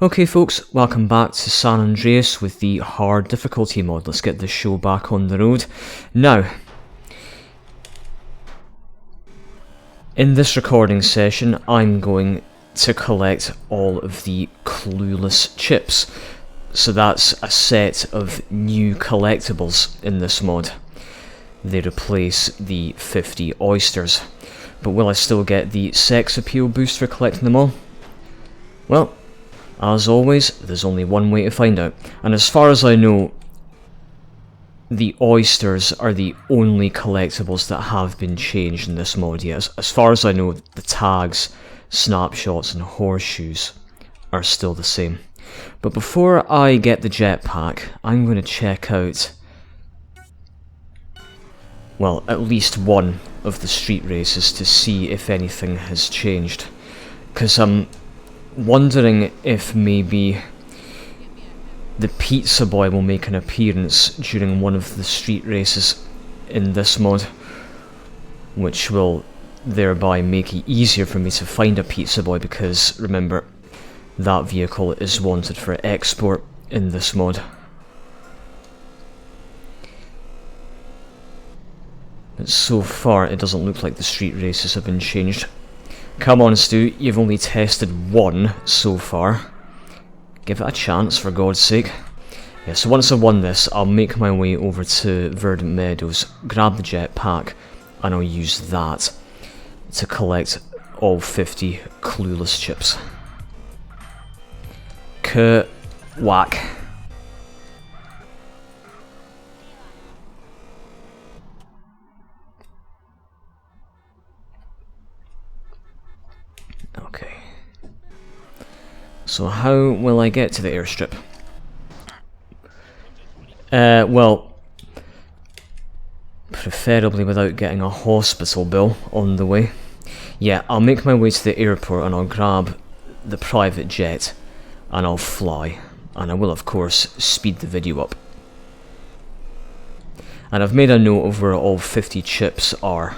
Okay folks, welcome back to San Andreas with the hard difficulty mod. Let's get this show back on the road. Now, in this recording session, I'm going to collect all of the clueless chips. So that's a set of new collectibles in this mod. They replace the 50 oysters. But will I still get the sex appeal boost for collecting them all? Well, as always, there's only one way to find out. And as far as I know, the oysters are the only collectibles that have been changed in this mod. Yes, as far as I know, the tags, snapshots and horseshoes are still the same. But before I get the jetpack, I'm going to check out, well, at least one of the street races to see if anything has changed. Because I'm wondering if maybe the pizza boy will make an appearance during one of the street races in this mod, which will thereby make it easier for me to find a pizza boy, because remember, that vehicle is wanted for export in this mod. But so far it doesn't look like the street races have been changed. Come on Stu, you've only tested one so far. Give it a chance, for God's sake. Yeah, so once I've won this, I'll make my way over to Verdant Meadows, grab the jetpack, and I'll use that to collect all 50 clueless chips. Whack. Okay. So how will I get to the airstrip? Well, preferably without getting a hospital bill on the way. Yeah, I'll make my way to the airport and I'll grab the private jet and I'll fly. And I will of course speed the video up. And I've made a note of where all 50 chips are.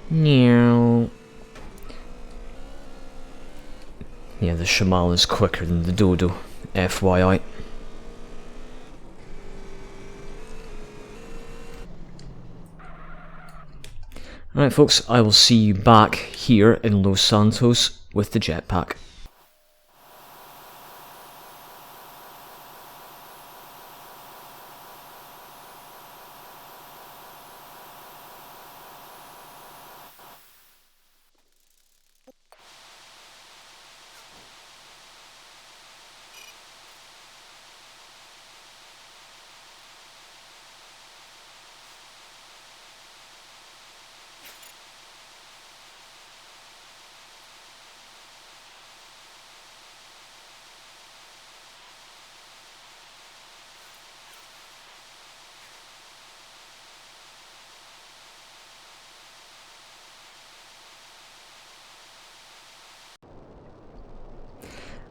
Meow. Yeah, the Shamal is quicker than the Dodo, FYI. Alright folks, I will see you back here in Los Santos with the jetpack.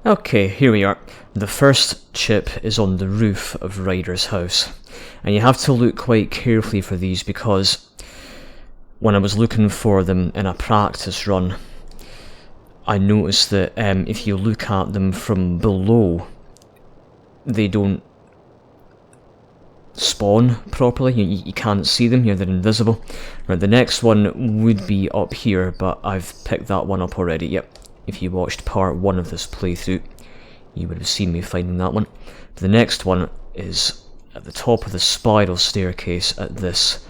Okay, here we are. The first chip is on the roof of Ryder's house. And you have to look quite carefully for these, because when I was looking for them in a practice run, I noticed that if you look at them from below, they don't spawn properly. You can't see them, they're invisible. Right, the next one would be up here, but I've picked that one up already. Yep. If you watched part 1 of this playthrough, you would have seen me finding that one. The next one is at the top of the spiral staircase at this...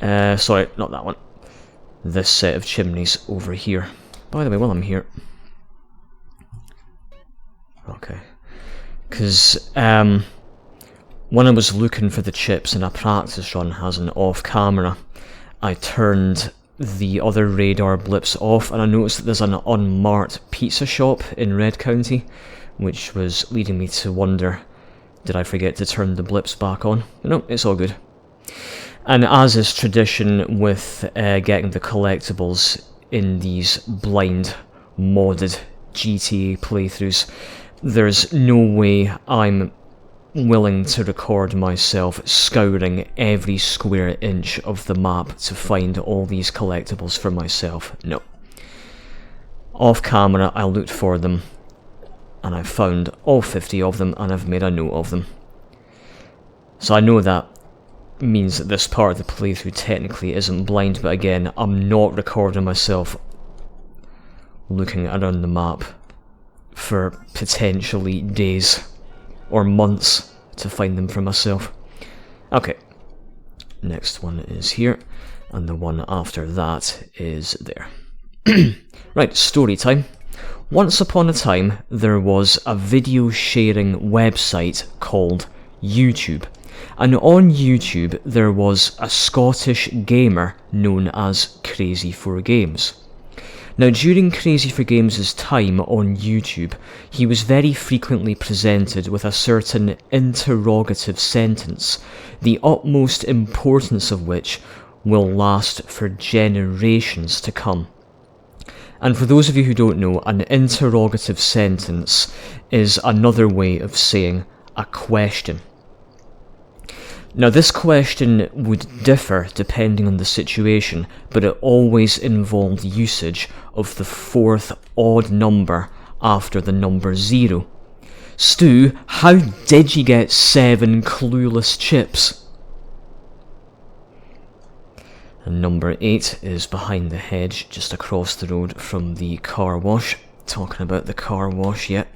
sorry, not that one. This set of chimneys over here. By the way, while I'm here... Okay. Because, when I was looking for the chips in a practice run as an off-camera, I turned the other radar blips off, and I noticed that there's an unmarked pizza shop in Red County, which was leading me to wonder, did I forget to turn the blips back on? But no, it's all good. And as is tradition with getting the collectibles in these blind modded GTA playthroughs, there's no way I'm willing to record myself scouring every square inch of the map to find all these collectibles for myself. No. Off camera, I looked for them, and I found all 50 of them, and I've made a note of them. So I know that means that this part of the playthrough technically isn't blind, but again, I'm not recording myself looking around the map for potentially days or months to find them for myself. Okay, next one is here, and the one after that is there. Right, story time. Once upon a time, there was a video sharing website called YouTube. And on YouTube, there was a Scottish gamer known as Crazy4Games. Now, during Crazy4Games' time on YouTube, he was very frequently presented with a certain interrogative sentence, the utmost importance of which will last for generations to come. And for those of you who don't know, an interrogative sentence is another way of saying a question. Now, this question would differ depending on the situation, but it always involved usage of the fourth odd number after the number 0. Stu, how did you get 7 clueless chips? And number 8 is behind the hedge, just across the road from the car wash. Talking about the car wash yet.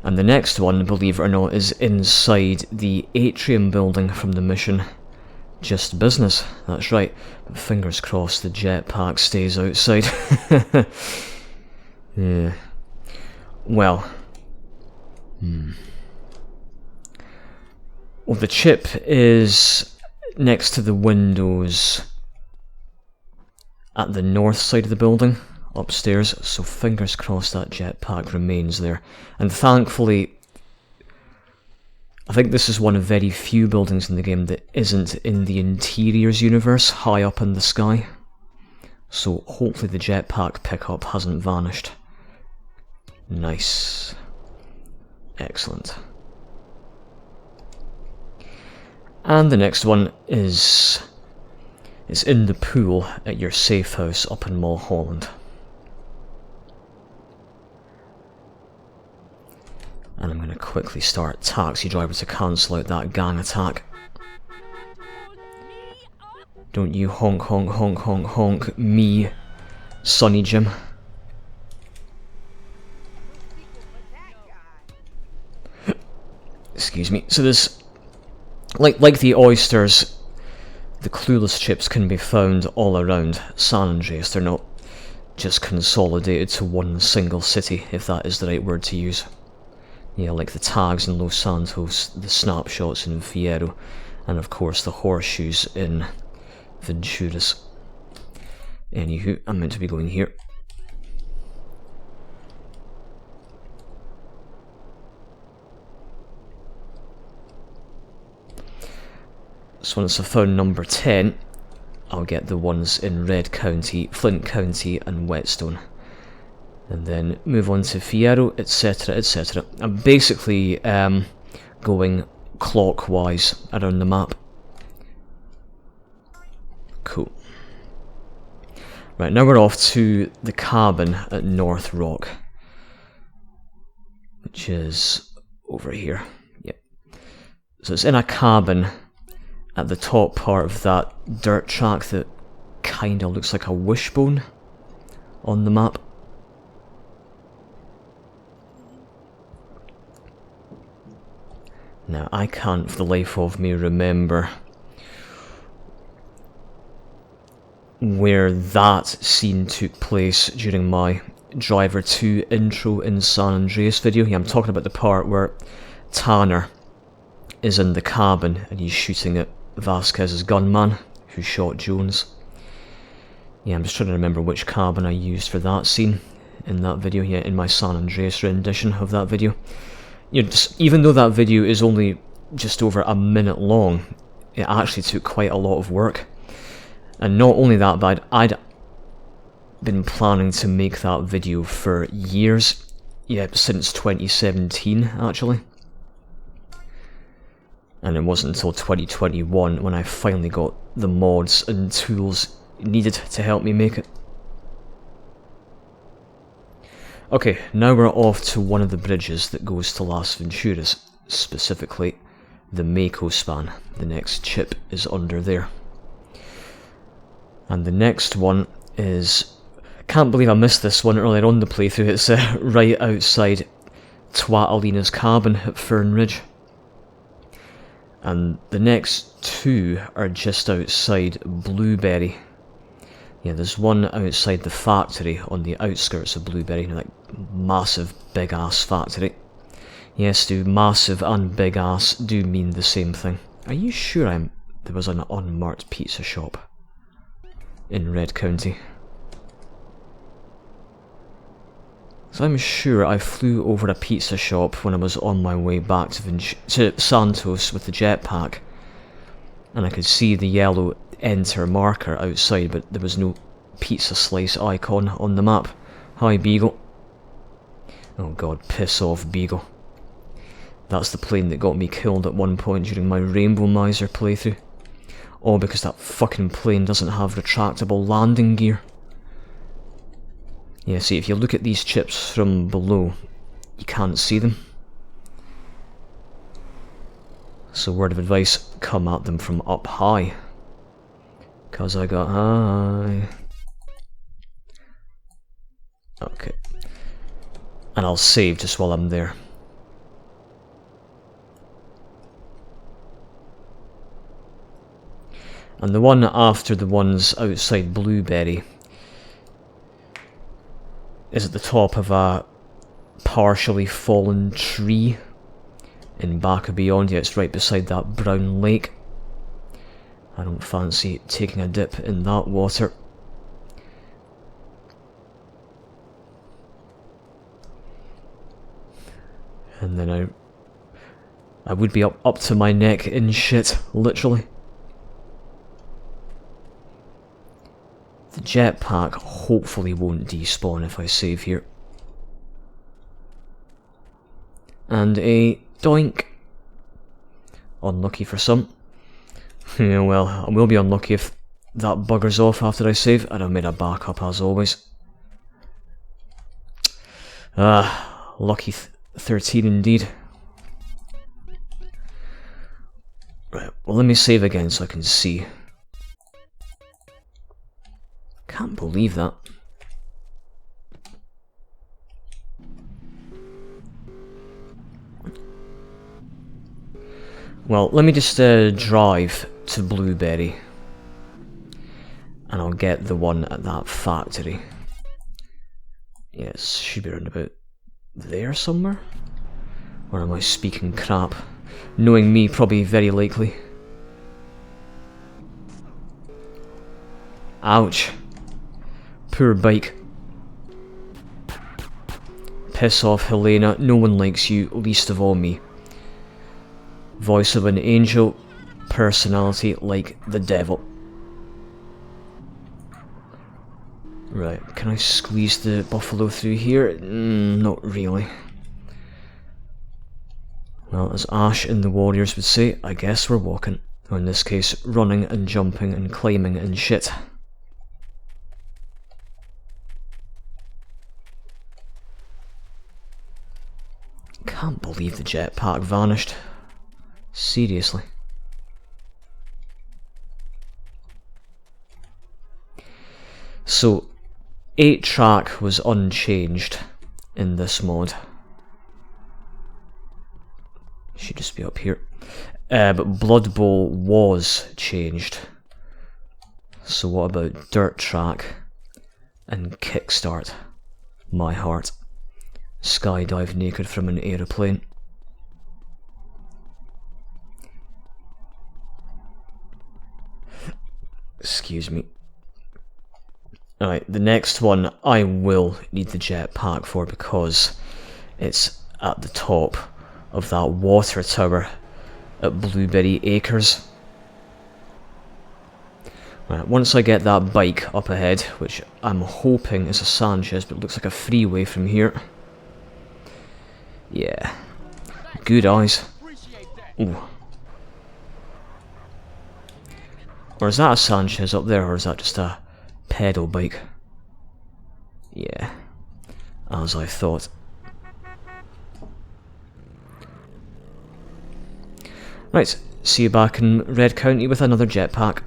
And the next one, believe it or not, is inside the atrium building from the mission. Just business, that's right. But fingers crossed the jetpack stays outside. Yeah. Well. Well, the chip is next to the windows at the north side of the building, upstairs, so fingers crossed that jetpack remains there. And thankfully, I think this is one of very few buildings in the game that isn't in the interiors universe, high up in the sky. So hopefully the jetpack pickup hasn't vanished. Nice. Excellent. And the next one is in the pool at your safe house up in Mulholland. And I'm going to quickly start Taxi Driver to cancel out that gang attack. Don't you honk honk honk honk honk me, Sonny Jim. Excuse me. So there's like the oysters, the clueless chips can be found all around San Andreas. They're not just consolidated to one single city, if that is the right word to use. Yeah, like the tags in Los Santos, the snapshots in Fierro, and of course the horseshoes in Venturas. Anywho, I'm meant to be going here. So once I've found number 10, I'll get the ones in Red County, Flint County and Whetstone. And then move on to Fierro, etc, etc. I'm basically going clockwise around the map. Cool. Right, now we're off to the cabin at North Rock, which is over here. Yep. So it's in a cabin at the top part of that dirt track that kinda looks like a wishbone on the map. Now, I can't for the life of me remember where that scene took place during my Driver 2 intro in San Andreas video. Yeah, I'm talking about the part where Tanner is in the cabin and he's shooting at Vasquez's gunman who shot Jones. Yeah, I'm just trying to remember which cabin I used for that scene in that video. Yeah, in my San Andreas rendition of that video. You know, even though that video is only just over a minute long, it actually took quite a lot of work. And not only that, but been planning to make that video for years. Yeah, since 2017 actually. And it wasn't until 2021 when I finally got the mods and tools needed to help me make it. Okay, now we're off to one of the bridges that goes to Las Venturas, specifically the Mako span. The next chip is under there. And the next one is... Can't believe I missed this one earlier on the playthrough. It's right outside Twatalina's cabin at Fern Ridge. And the next two are just outside Blueberry. Yeah, there's one outside the factory on the outskirts of Blueberry, like massive big ass factory. Yes, do massive and big ass do mean the same thing. Are you sure there was an unmarked pizza shop in Red County? So I'm sure I flew over a pizza shop when I was on my way back to Santos with the jetpack, and I could see the yellow enter marker outside, but there was no pizza slice icon on the map. Hi, Beagle. Oh god, piss off, Beagle. That's the plane that got me killed at one point during my Rainbow Miser playthrough. All because that fucking plane doesn't have retractable landing gear. Yeah, see, if you look at these chips from below, you can't see them. So word of advice, come at them from up high. 'Cause I got high. Okay. And I'll save just while I'm there. And the one after the ones outside Blueberry is at the top of a partially fallen tree in back of beyond. Yeah, it's right beside that brown lake. I don't fancy taking a dip in that water. And then I would be up to my neck in shit, literally. The jetpack hopefully won't despawn if I save here. And a doink. Unlucky for some. Yeah, well, I will be unlucky if that buggers off after I save, and I've made a backup as always. Lucky 13 indeed. Right, well let me save again so I can see. Can't believe that. Well, let me just drive to Blueberry, and I'll get the one at that factory. Yes, should be around about there somewhere? Or am I speaking crap? Knowing me, probably very likely. Ouch. Poor bike. Piss off, Helena. No one likes you, least of all me. Voice of an angel, personality like the devil. Right, can I squeeze the buffalo through here? Not really. Well, as Ash in the Warriors would say, I guess we're walking. Or in this case, running and jumping and climbing and shit. Can't believe the jetpack vanished. Seriously. So, 8-track was unchanged in this mod. Should just be up here. But Blood Bowl was changed. So what about Dirt Track and Kickstart? My heart. Skydive naked from an aeroplane. Excuse me. Alright, the next one I will need the jetpack for because it's at the top of that water tower at Blueberry Acres. Right, once I get that bike up ahead, which I'm hoping is a Sanchez, but it looks like a freeway from here. Yeah. Good eyes. Ooh. Or is that a Sanchez up there, or is that just a pedal bike? Yeah. As I thought. Right, see you back in Red County with another jetpack.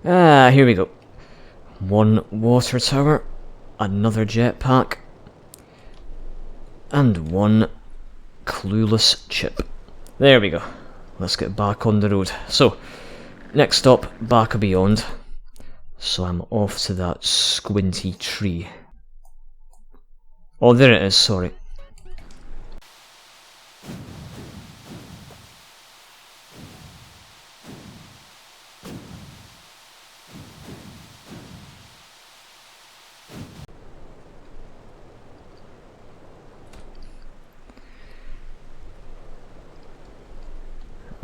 Ah, here we go. One water tower, another jetpack, and one clueless chip. There we go. Let's get back on the road. So, next stop, back of beyond. So I'm off to that squinty tree. Oh, there it is, sorry.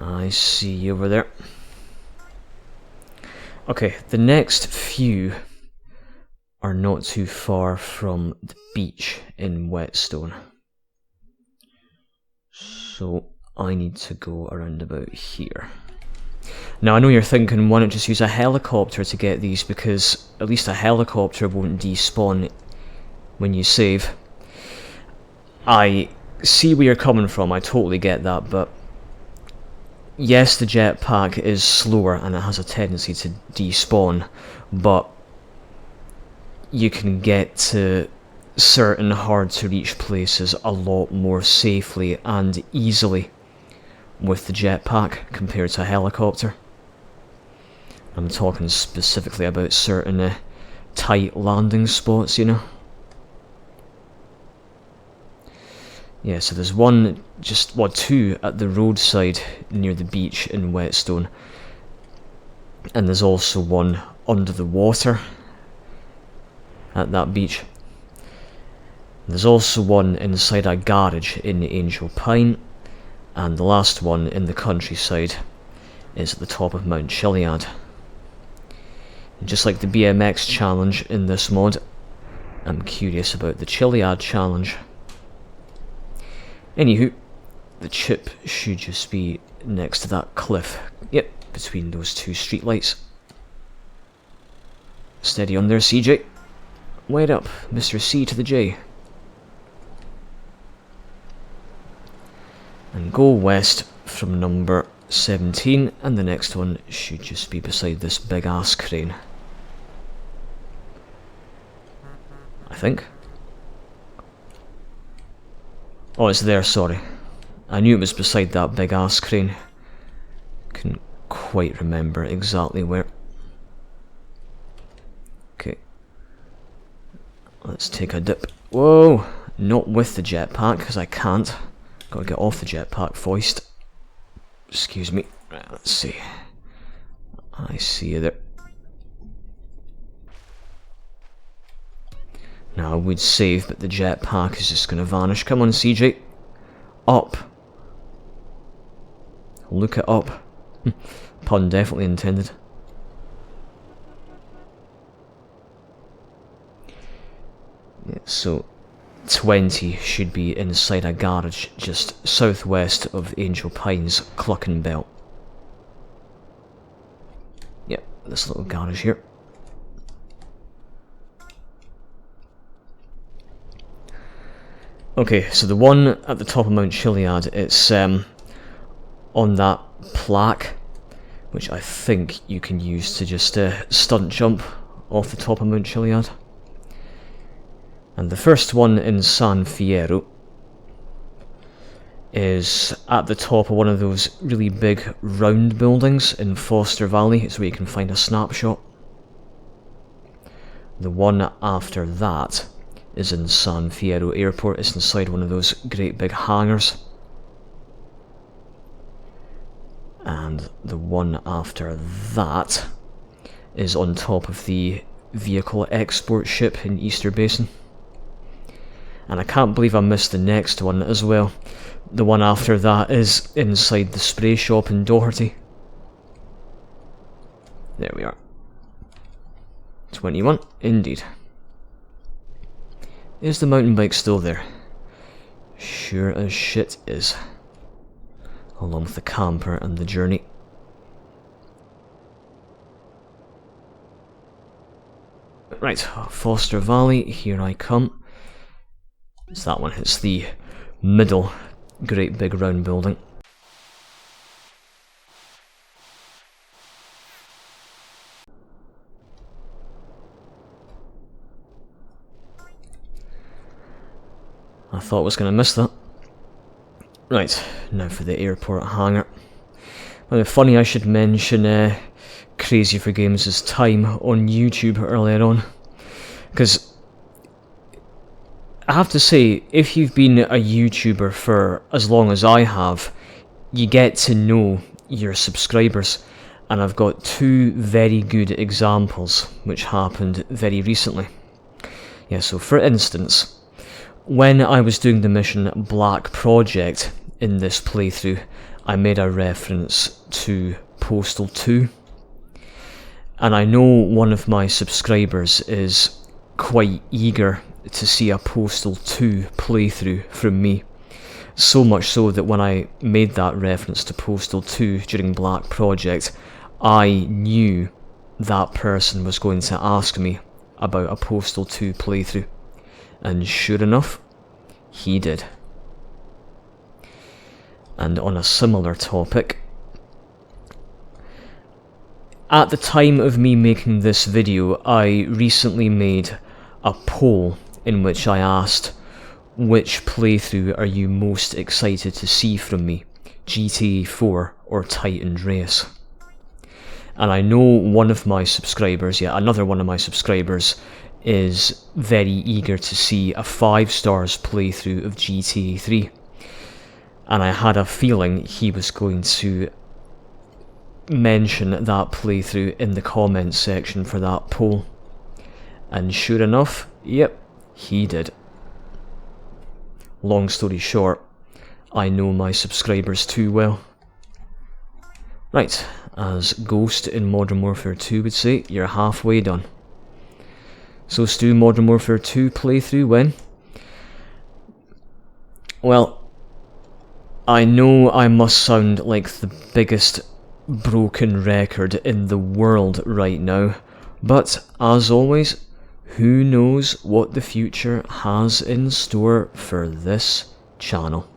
I see you over there. Okay, the next few are not too far from the beach in Whetstone. So I need to go around about here. Now I know you're thinking, why not just use a helicopter to get these, because at least a helicopter won't despawn when you save. I see where you're coming from, I totally get that, but yes, the jetpack is slower and it has a tendency to despawn, but you can get to certain hard to reach places a lot more safely and easily with the jetpack compared to a helicopter. I'm talking specifically about certain tight landing spots, you know. Yeah, so there's one, two at the roadside near the beach in Whetstone, and there's also one under the water at that beach. There's also one inside a garage in Angel Pine, and the last one in the countryside is at the top of Mount Chiliad. And just like the BMX challenge in this mod, I'm curious about the Chiliad challenge. Anywho, the chip should just be next to that cliff. Yep, between those two streetlights. Steady on there, CJ. Wait up, Mr. C to the J. And go west from number 17, and the next one should just be beside this big ass crane. I think. Oh, it's there, sorry. I knew it was beside that big ass crane. Couldn't quite remember exactly where. Okay. Let's take a dip. Whoa! Not with the jetpack, because I can't. Gotta get off the jetpack first. Excuse me. Right, let's see. I see you there. Now I would save, but the jetpack is just gonna vanish. Come on, CJ. Up. Look it up. Pun definitely intended. Yeah, so 20 should be inside a garage just southwest of Angel Pines Clucking Belt. Yep, this little garage here. Okay, so the one at the top of Mount Chiliad, it's on that plaque, which I think you can use to just stunt jump off the top of Mount Chiliad. And the first one in San Fierro is at the top of one of those really big round buildings in Foster Valley. It's where you can find a snapshot. The one after that is in San Fierro Airport. It's inside one of those great big hangars. And the one after that is on top of the vehicle export ship in Easter Basin. And I can't believe I missed the next one as well. The one after that is inside the spray shop in Doherty. There we are. 21, indeed. Is the mountain bike still there? Sure as shit is. Along with the camper and the journey. Right, Foster Valley, here I come. It's that one, it's the middle great big round building. I thought I was going to miss that. Right, now for the airport hangar. Well, funny I should mention Crazy for Games' time on YouTube earlier on. Because I have to say, if you've been a YouTuber for as long as I have, you get to know your subscribers. And I've got two very good examples which happened very recently. Yeah, so for instance, when I was doing the mission Black Project in this playthrough, I made a reference to Postal 2. And I know one of my subscribers is quite eager to see a Postal 2 playthrough from me. So much so that when I made that reference to Postal 2 during Black Project, I knew that person was going to ask me about a Postal 2 playthrough. And sure enough, he did. And on a similar topic, at the time of me making this video, I recently made a poll in which I asked, which playthrough are you most excited to see from me, GTA 4 or Titan Race? And I know one of my subscribers, another one of my subscribers, is very eager to see a 5 stars playthrough of GTA 3. And I had a feeling he was going to mention that playthrough in the comments section for that poll. And sure enough, yep, he did. Long story short, I know my subscribers too well. Right, as Ghost in Modern Warfare 2 would say, you're halfway done. So Stu, Modern Warfare 2 playthrough when? Well, I know I must sound like the biggest broken record in the world right now, but as always, who knows what the future has in store for this channel.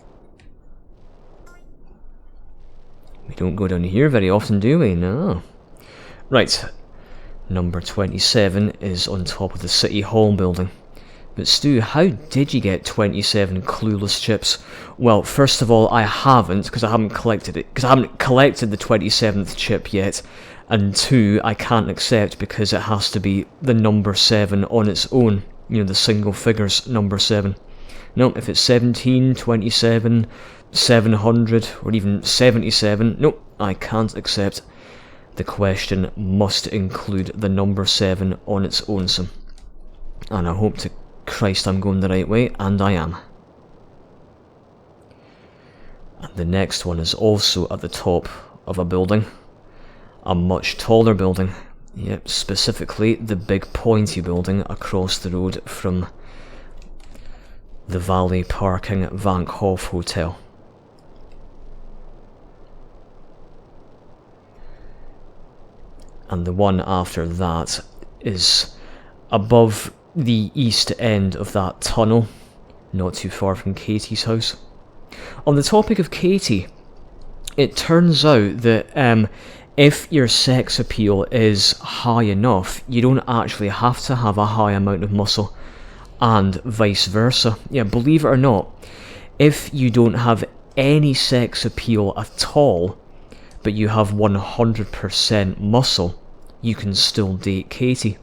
We don't go down here very often, do we? No. Right. Number 27 is on top of the City Hall building. But Stu, how did you get 27 clueless chips? Well, first of all, I haven't, because I haven't collected it. Because I haven't collected the 27th chip yet. And 2, I can't accept because it has to be the number 7 on its own. You know, the single figures number 7. No, if it's 17, 27, 700, or even 77, nope, I can't accept. The question must include the number 7 on its own. And I hope to Christ I'm going the right way, and I am. And the next one is also at the top of a building. A much taller building. Yep, specifically the big pointy building across the road from the Valley Parking Vank Hof Hotel. And the one after that is above the east end of that tunnel, not too far from Katie's house. On the topic of Katie, it turns out that if your sex appeal is high enough, you don't actually have to have a high amount of muscle, and vice versa. Yeah, believe it or not, if you don't have any sex appeal at all, but you have 100% muscle, you can still date Katie.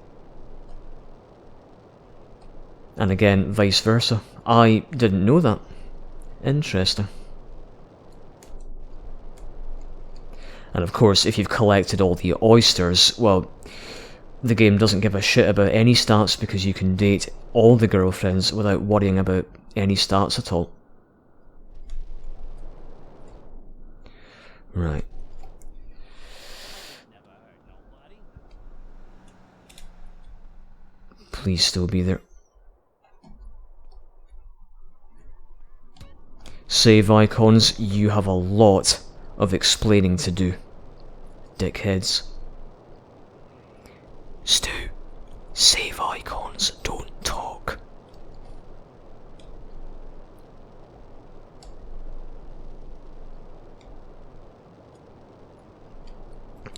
And again, vice versa. I didn't know that. Interesting. And of course, if you've collected all the oysters, well, the game doesn't give a shit about any stats because you can date all the girlfriends without worrying about any stats at all. Right. Please still be there. Save icons, you have a lot of explaining to do. Dickheads. Stu, save icons, don't talk.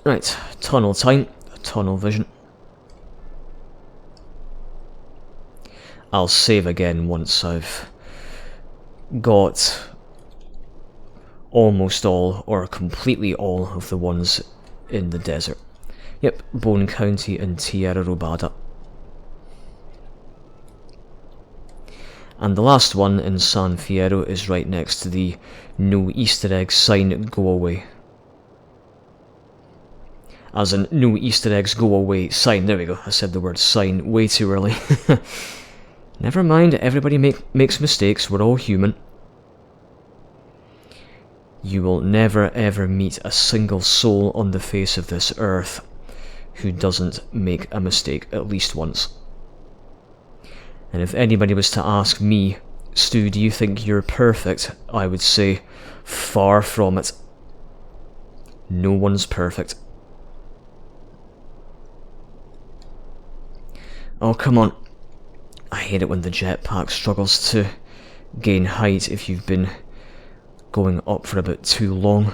Right, tunnel time, tunnel vision. I'll save again once I've got almost all, or completely all, of the ones in the desert. Yep, Bone County and Tierra Robada. And the last one in San Fierro is right next to the no Easter egg sign, go away. As in, no Easter eggs, go away sign. There we go, I said the word sign way too early. Never mind, everybody makes mistakes, we're all human. You will never ever meet a single soul on the face of this earth who doesn't make a mistake at least once. And if anybody was to ask me, Stu, do you think you're perfect? I would say, far from it. No one's perfect. Oh, come on. I hate it when the jetpack struggles to gain height if you've been going up for a bit too long.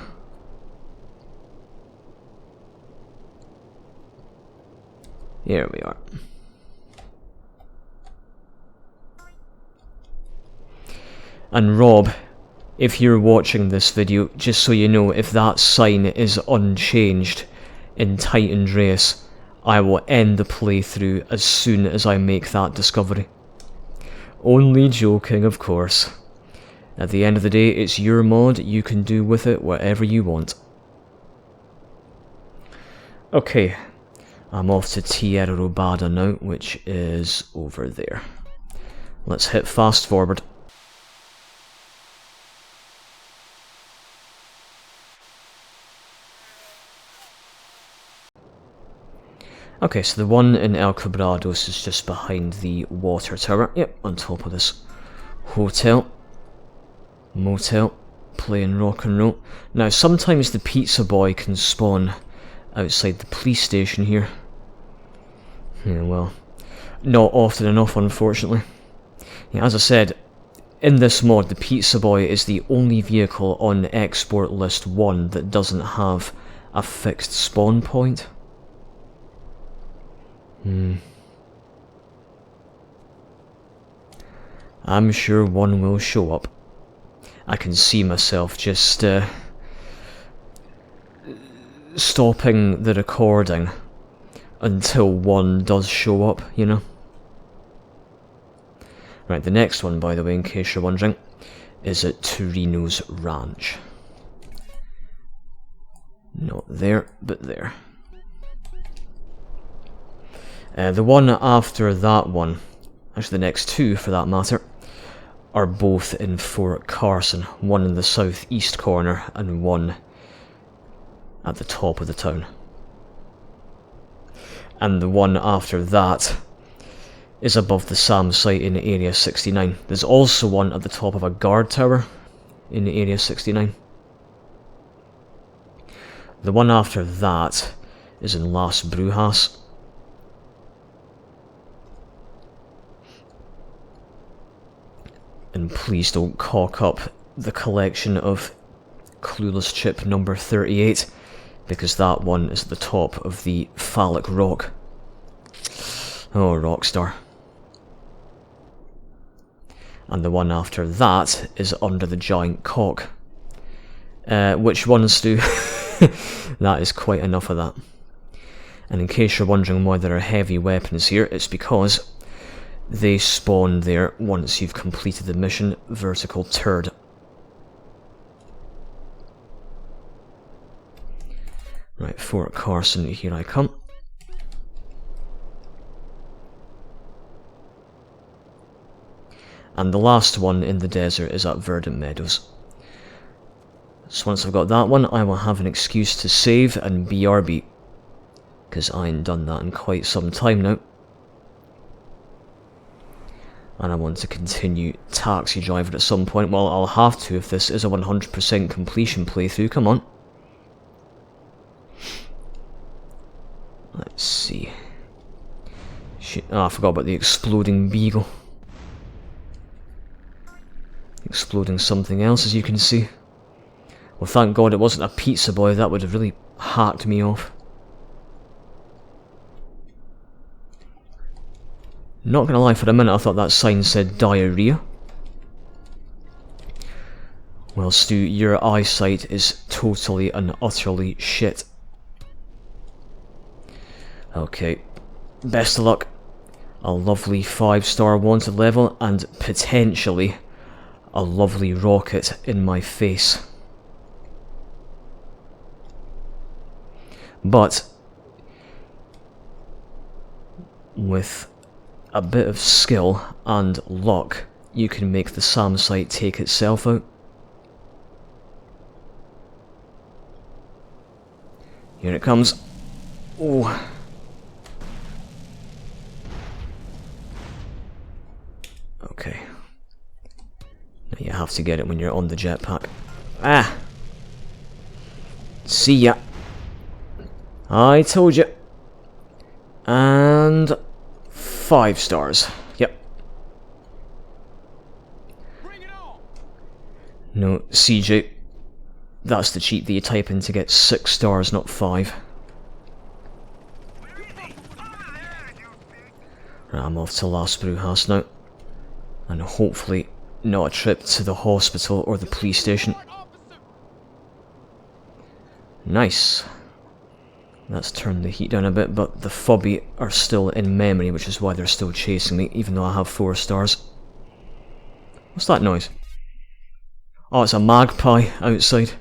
Here we are. And Rob, if you're watching this video, just so you know, if that sign is unchanged in Andreas, I will end the playthrough as soon as I make that discovery. Only joking, of course. At the end of the day, it's your mod, you can do with it whatever you want. Okay, I'm off to Tierra Robada now, which is over there. Let's hit fast forward. Okay, so the one in El Quebrados is just behind the water tower. Yep, on top of this hotel. Motel. Playing rock and roll. Now, sometimes the pizza boy can spawn outside the police station here. Yeah, well, not often enough, unfortunately. Yeah, as I said, in this mod, the pizza boy is the only vehicle on export list 1 that doesn't have a fixed spawn point. I'm sure one will show up. I can see myself just stopping the recording until one does show up, you know? Right, the next one, by the way, in case you're wondering, is at Torino's Ranch. Not there, but there. The one after that one, actually the next two for that matter, are both in Fort Carson, one in the southeast corner and one at the top of the town. And the one after that is above the SAM site in Area 69. There's also one at the top of a guard tower in Area 69. The one after that is in Las Brujas. And please don't cock up the collection of Clueless chip number 38, because that one is at the top of the phallic rock. Oh, Rockstar. And the one after that is under the giant cock Which ones do? That is quite enough of that. And in case you're wondering why there are heavy weapons here, it's because they spawn there once you've completed the mission, vertical turd. Right, Fort Carson, here I come. And the last one in the desert is at Verdant Meadows. So once I've got that one, I will have an excuse to save and BRB. Because I ain't done that in quite some time now. And I want to continue taxi driving at some point. Well, I'll have to if this is a 100% completion playthrough. Come on. Let's see. Shit. Oh, I forgot about the exploding beagle. Exploding something else, as you can see. Well, thank God it wasn't a pizza boy. That would have really hacked me off. Not gonna lie, for a minute I thought that sign said diarrhea. Well, Stu, your eyesight is totally and utterly shit. Okay, best of luck. A lovely 5-star wanted level and potentially a lovely rocket in my face. But with a bit of skill and luck, you can make the SAM site take itself out. Here it comes. Oh. Okay. Now you have to get it when you're on the jetpack. Ah! See ya! I told you. And 5 stars. Yep. Bring it on. No, CJ. That's the cheat that you type in to get 6 stars, not 5. Right, I'm off to Las Brujas now. And hopefully not a trip to the hospital or the police station. Nice. Let's turn the heat down a bit, but the Fubby are still in memory, which is why they're still chasing me, even though I have 4 stars. What's that noise? Oh, it's a magpie outside.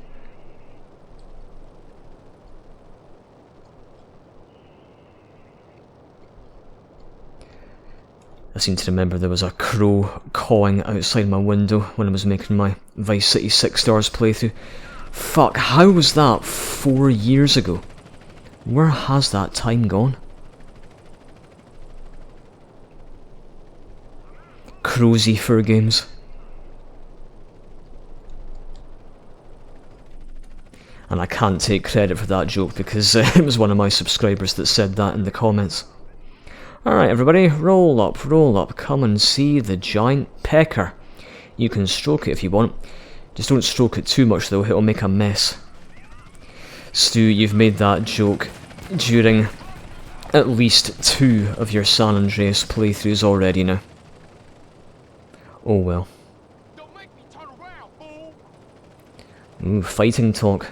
I seem to remember there was a crow cawing outside my window when I was making my Vice City 6 stars playthrough. Fuck, how was that 4 years ago? Where has that time gone? Crowsy fur games. And I can't take credit for that joke because it was one of my subscribers that said that in the comments. Alright everybody, roll up, come and see the giant pecker. You can stroke it if you want. Just don't stroke it too much though, it'll make a mess. Stu, you've made that joke during at least 2 of your San Andreas playthroughs already now. Oh well. Don't make me turn around, fool. Ooh, fighting talk.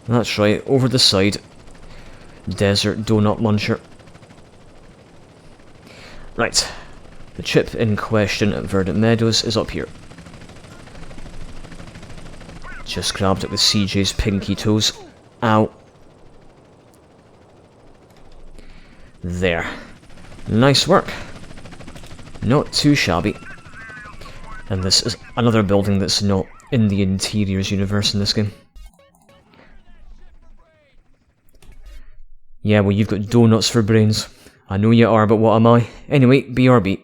That's right, over the side. Desert donut muncher. Right, the chip in question at Verdant Meadows is up here. Just grabbed it with CJ's pinky toes. Ow. There. Nice work. Not too shabby. And this is another building that's not in the Interiors universe in this game. Yeah, well, you've got donuts for brains. I know you are, but what am I? Anyway, BRB.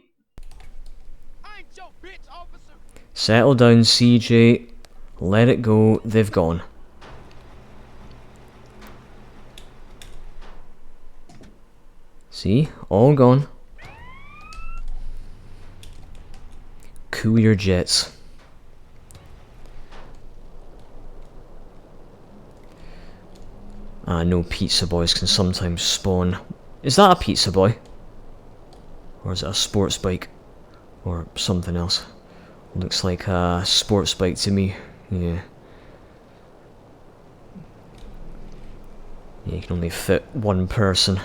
I ain't your bitch, officer. Settle down, CJ. Let it go. They've gone. See? All gone. Cool your jets. I know pizza boys can sometimes spawn. Is that a pizza boy? Or is it a sports bike? Or something else? Looks like a sports bike to me. Yeah. Yeah, you can only fit one person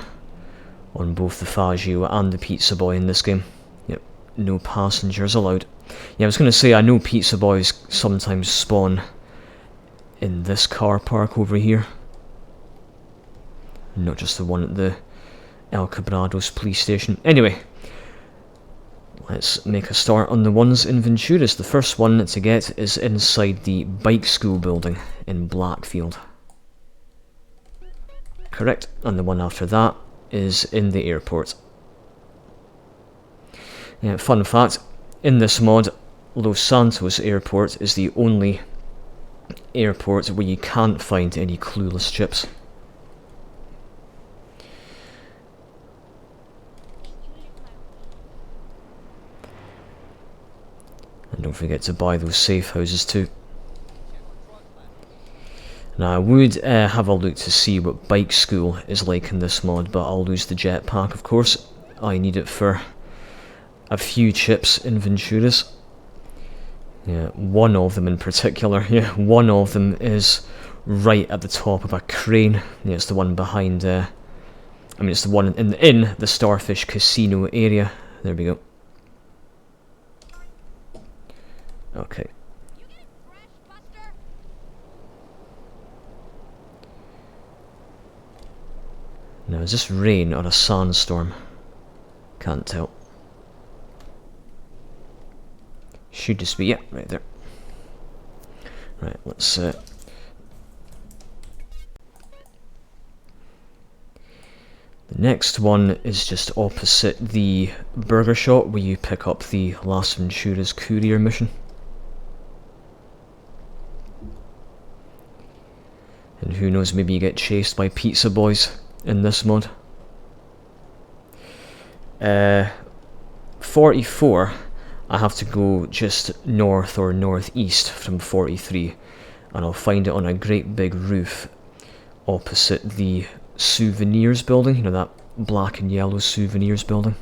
on both the Faggio and the Pizza Boy in this game. Yep, no passengers allowed. Yeah, I was going to say, I know Pizza Boys sometimes spawn in this car park over here. Not just the one at the El Cabrados police station. Anyway, let's make a start on the ones in Venturas. The first one to get is inside the bike school building in Blackfield. Correct, and the one after that is in the airport. Yeah, fun fact, in this mod, Los Santos Airport is the only airport where you can't find any clueless chips. And don't forget to buy those safe houses too. Now I would have a look to see what bike school is like in this mod, but I'll lose the jetpack of course. I need it for a few chips in Venturas. Yeah, one of them in particular, yeah, one of them is right at the top of a crane. Yeah, it's the one behind, it's the one in the Starfish Casino area. There we go. Okay. Now, is this rain or a sandstorm? Can't tell. Should just be, yeah, right there. Right, let's the next one is just opposite the burger shop where you pick up the Las Venturas courier mission. And who knows, maybe you get chased by pizza boys in this mod. 44, I have to go just north or northeast from 43, and I'll find it on a great big roof opposite the souvenirs building, you know, that black and yellow souvenirs building.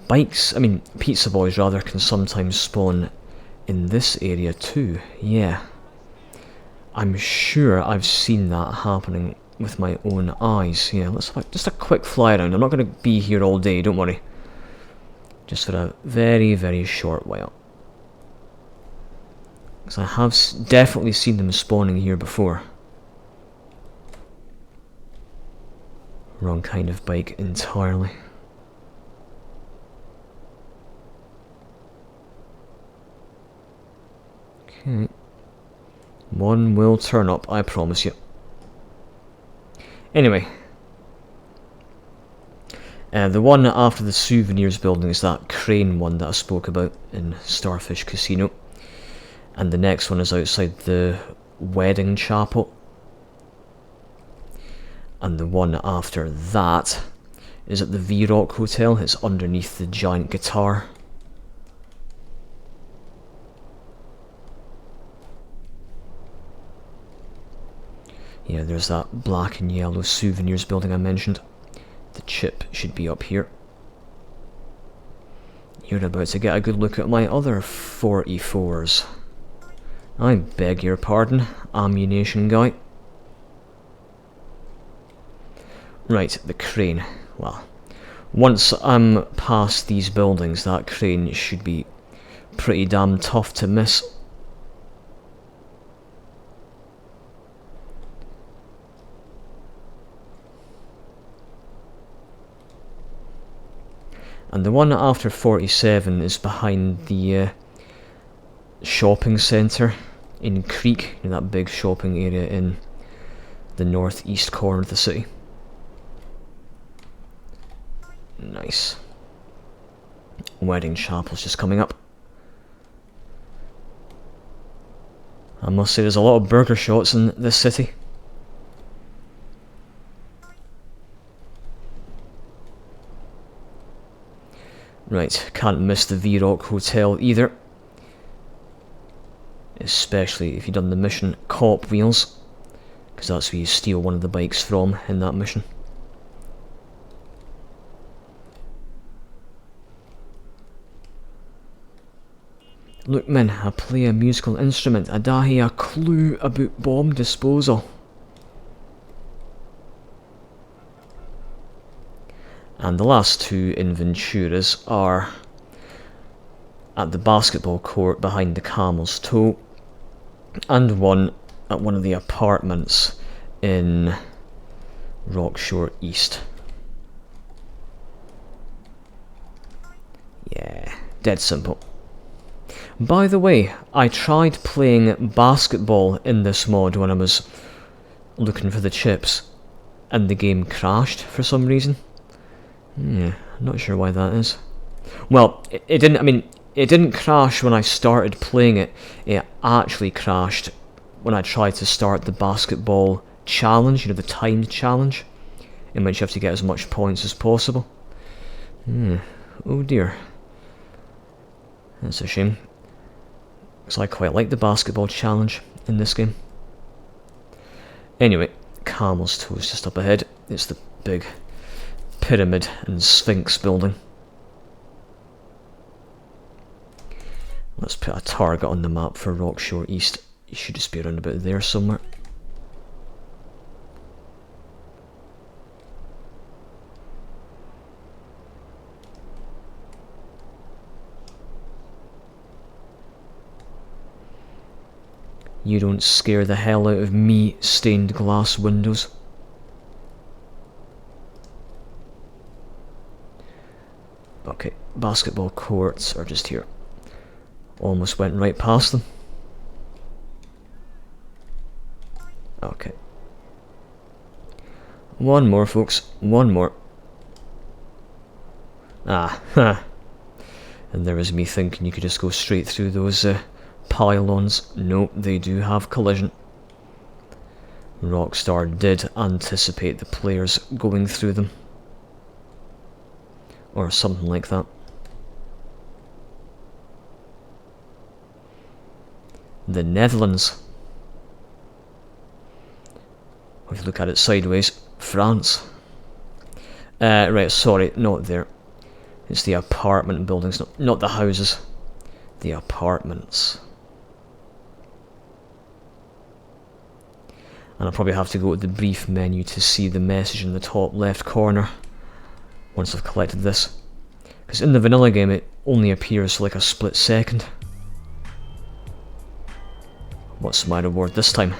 Pizza boys rather, can sometimes spawn in this area too, yeah. I'm sure I've seen that happening with my own eyes. Yeah, let's have just a quick fly around. I'm not going to be here all day, don't worry. Just for a very, very short while. Because I have definitely seen them spawning here before. Wrong kind of bike entirely. Okay. One will turn up, I promise you. Anyway. The one after the souvenirs building is that crane one that I spoke about in Starfish Casino. And the next one is outside the wedding chapel. And the one after that is at the V-Rock Hotel. It's underneath the giant guitar. Yeah, there's that black and yellow souvenirs building I mentioned. The chip should be up here. You're about to get a good look at my other 44s. I beg your pardon, ammunition guy. Right, the crane. Well, once I'm past these buildings, that crane should be pretty damn tough to miss. And the one after 47 is behind the shopping centre in Creek, in that big shopping area in the northeast corner of the city. Nice. Wedding chapel's just coming up. I must say there's a lot of burger shots in this city. Right, can't miss the V-Rock Hotel either. Especially if you've done the mission Cop Wheels, because that's where you steal one of the bikes from in that mission. Look men, I play a musical instrument. I da hae a clue about bomb disposal. And the last two in Venturas are at the basketball court behind the Camel's Toe, and one at one of the apartments in Rockshore East. Yeah, dead simple. By the way, I tried playing basketball in this mod when I was looking for the chips, and the game crashed for some reason. Yeah, not sure why that is. Well, it didn't, I mean, it didn't crash when I started playing it. It actually crashed when I tried to start the basketball challenge, you know, the timed challenge, in which you have to get as much points as possible. Oh dear. That's a shame. Because I quite like the basketball challenge in this game. Anyway, Camel's Toe is just up ahead. It's the big pyramid and sphinx building. Let's put a target on the map for Rockshore East. You should just be around about there somewhere. You don't scare the hell out of me, stained glass windows. Okay, basketball courts are just here. Almost went right past them. Okay. One more, folks. One more. Ah, ha. And there was me thinking you could just go straight through those pylons. Nope, they do have collision. Rockstar did anticipate the players going through them. Or something like that. The Netherlands. If you look at it sideways, France. Right, sorry, not there. It's the apartment buildings, not the houses. The apartments. And I'll probably have to go to the brief menu to see the message in the top left corner once I've collected this. Because in the vanilla game it only appears for like a split second. What's my reward this time?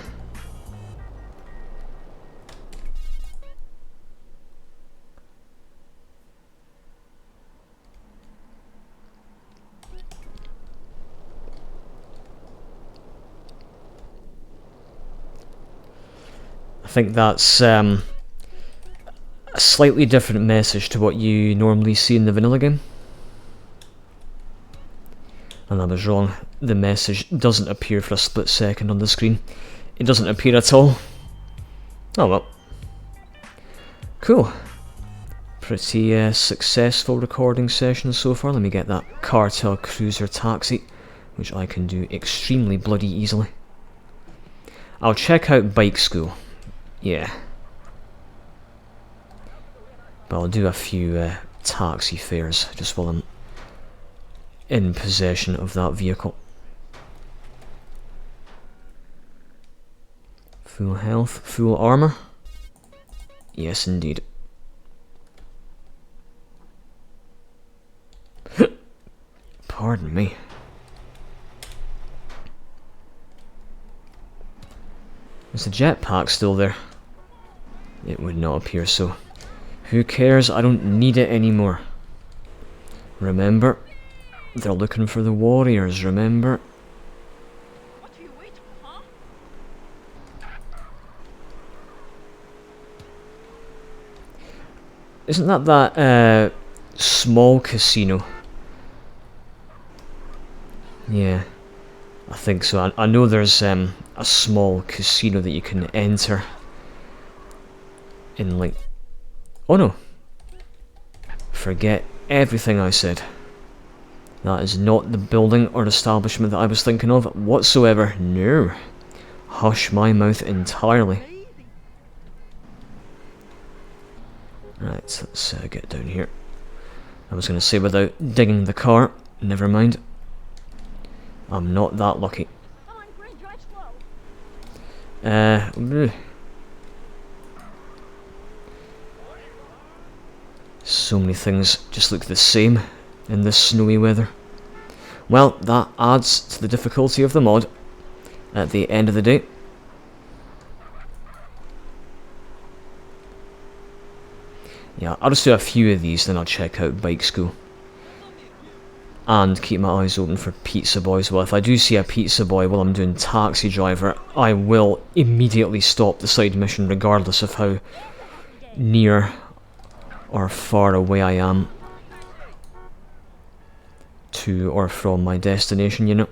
I think that's a slightly different message to what you normally see in the vanilla game. And I was wrong. The message doesn't appear for a split second on the screen. It doesn't appear at all. Oh well. Cool. Pretty successful recording session so far. Let me get that cartel cruiser taxi, which I can do extremely bloody easily. I'll check out bike school. Yeah. But I'll do a few taxi fares just while I'm in possession of that vehicle. Full health, full armor. Yes, indeed. Pardon me. Is the jetpack still there? It would not appear so. Who cares? I don't need it anymore. Remember? They're looking for the warriors, remember? What are you waiting for, huh? Isn't that small casino? Yeah, I think so. I know there's a small casino that you can enter in like... Oh no. Forget everything I said. That is not the building or establishment that I was thinking of whatsoever. No. Hush my mouth entirely. Right, let's get down here. I was going to say without digging the car. Never mind. I'm not that lucky. Come on, Gray, drive slow. Bleh. So many things just look the same in this snowy weather. Well, that adds to the difficulty of the mod at the end of the day. Yeah, I'll just do a few of these, then I'll check out bike school. And keep my eyes open for pizza boys. Well, if I do see a pizza boy while I'm doing taxi driver, I will immediately stop the side mission regardless of how near or far away I am to or from my destination, you know.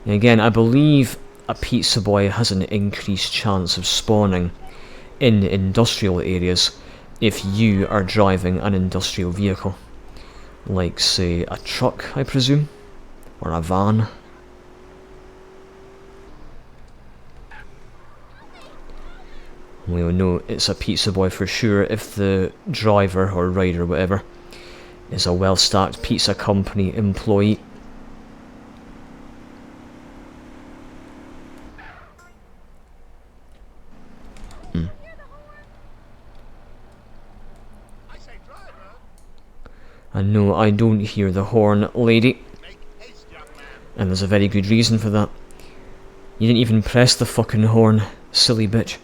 And again, I believe a pizza boy has an increased chance of spawning in industrial areas if you are driving an industrial vehicle. Like, say, a truck, I presume? Or a van? We will know it's a pizza boy for sure if the driver or rider, whatever, is a well-stacked pizza company employee. And no, I don't hear the horn, lady. And there's a very good reason for that. You didn't even press the fucking horn, silly bitch.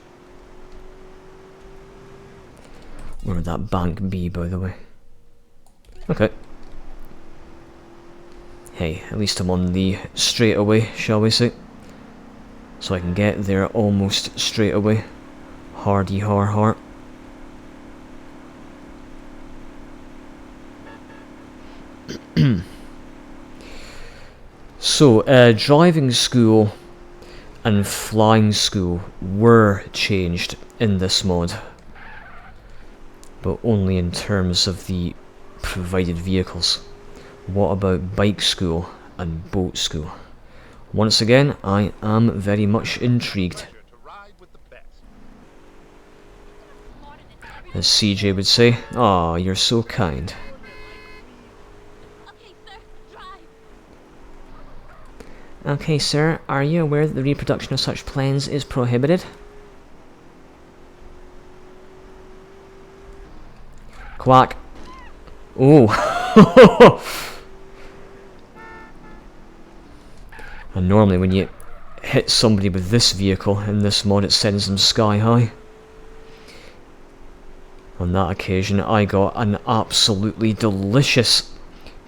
Where would that bank be, by the way? Okay. Hey, at least I'm on the straightaway, shall we say. So I can get there almost straight away. Hardy har har. So, driving school and flying school were changed in this mod, but only in terms of the provided vehicles. What about bike school and boat school? Once again, I am very much intrigued. As CJ would say, "Aw, you're so kind." Okay, sir, drive. Okay, sir, are you aware that the reproduction of such planes is prohibited? Quack. Oh. And normally when you hit somebody with this vehicle in this mod, it sends them sky high. On that occasion, I got an absolutely delicious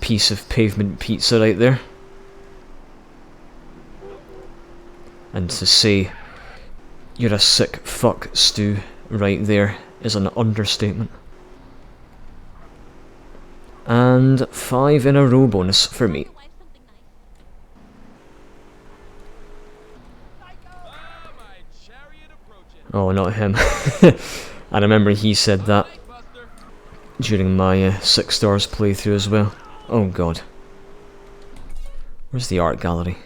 piece of pavement pizza right there. And to say you're a sick fuck, Stu, right there is an understatement. And 5 in a row bonus for me. Oh, not him. I remember he said that during my 6 stars playthrough as well. Oh god. Where's the art gallery?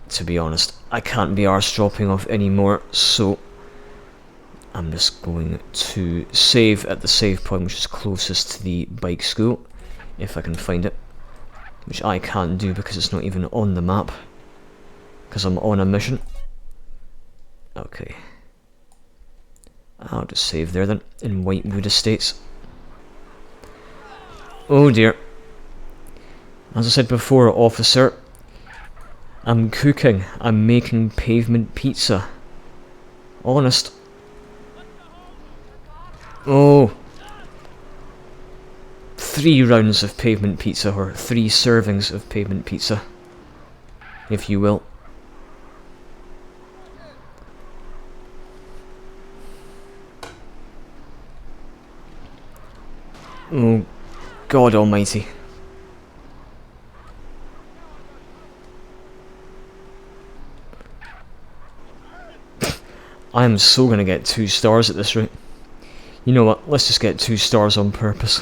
To be honest, I can't be arsed dropping off anymore, so I'm just going to save at the save point which is closest to the bike school, if I can find it. Which I can't do because it's not even on the map, because I'm on a mission. Okay. I'll just save there then, in Whitewood Estates. Oh dear. As I said before, officer, I'm cooking. I'm making pavement pizza. Honest. Oh. 3 rounds of pavement pizza, or 3 servings of pavement pizza, if you will. Oh, God almighty. I am so gonna get 2 stars at this rate. You know what, let's just get 2 stars on purpose.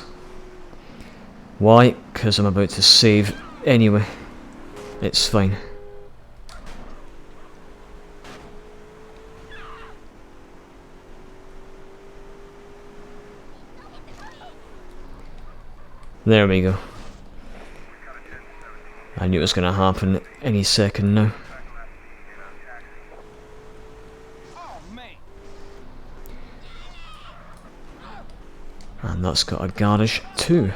Why? Because I'm about to save anyway. It's fine. There we go. I knew it was going to happen any second now. Oh man. And that's got a garage too.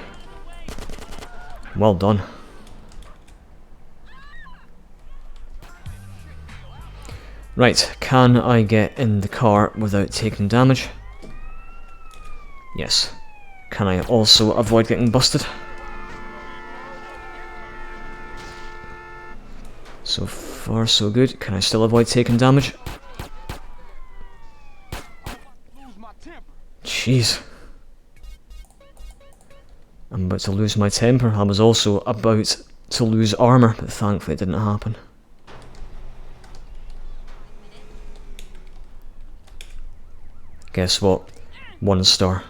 Well done. Right, can I get in the car without taking damage? Yes. Can I also avoid getting busted? So far so good. Can I still avoid taking damage? Lose my temper. Jeez. I'm about to lose my temper. I was also about to lose armor, but thankfully it didn't happen. Guess what? 1 star.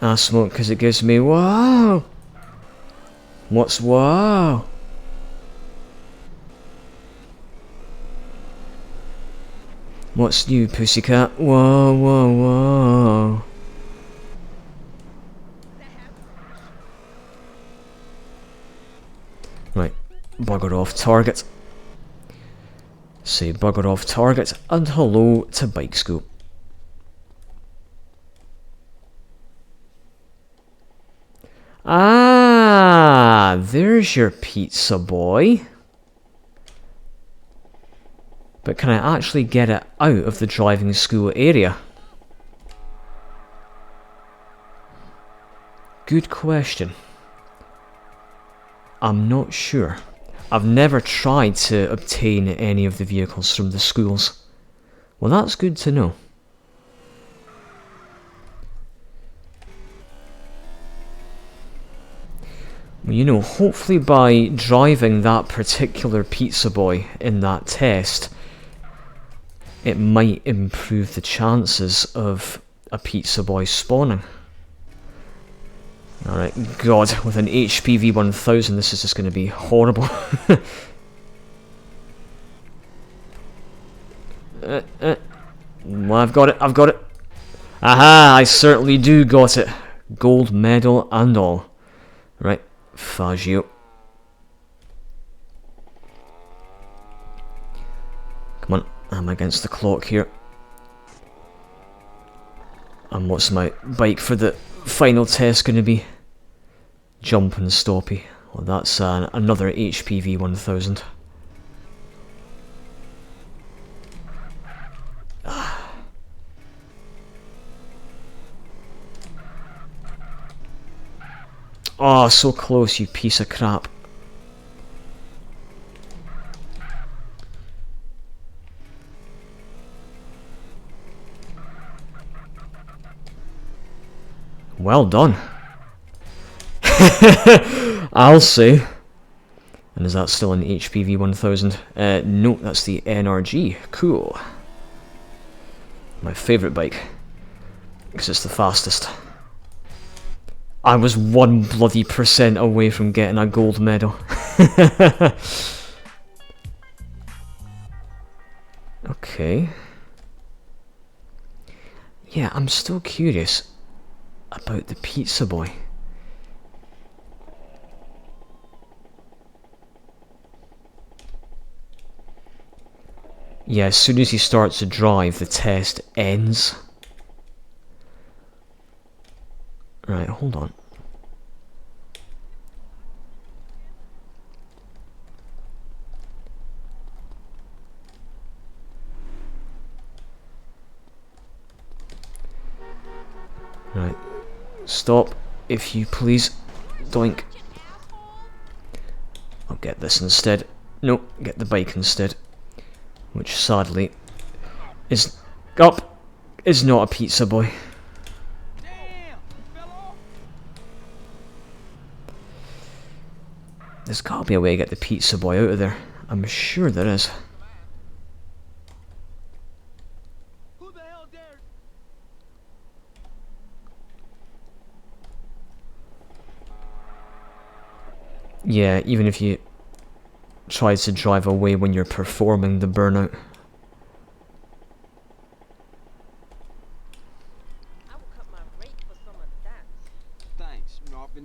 I smoke because it gives me wow. What's wow? What's new, pussycat? Whoa, whoa, whoa. Right, bugger off target. Say bugger off target and hello to bike school. Ah, there's your pizza boy. But can I actually get it out of the driving school area? Good question. I'm not sure. I've never tried to obtain any of the vehicles from the schools. Well, that's good to know. Well, you know, hopefully by driving that particular pizza boy in that test, it might improve the chances of a pizza boy spawning. Alright, God, with an HP v1.3, this is just going to be horrible. Well, I've got it, I've got it. Aha, I certainly do got it. Gold medal and all. Right, Fagio. Come on, I'm against the clock here. And what's my bike for the final test going to be? Jump and stoppy. Well, that's another HP v1.3. Oh, so close, you piece of crap. Well done. I'll say. And is that still an HP v1.3? No, that's the NRG. Cool. My favourite bike. Because it's the fastest. I was 1 bloody % away from getting a gold medal. Okay. Yeah, I'm still curious about the pizza boy. Yeah, as soon as he starts to drive, the test ends. Right, hold on. Right, stop, if you please. Doink. I'll get this instead. No, get the bike instead. Which sadly is not a pizza boy. Damn, fell off. There's gotta be a way to get the pizza boy out of there. I'm sure there is. Who the hell dared? Yeah, even if you try to drive away when you're performing the burnout.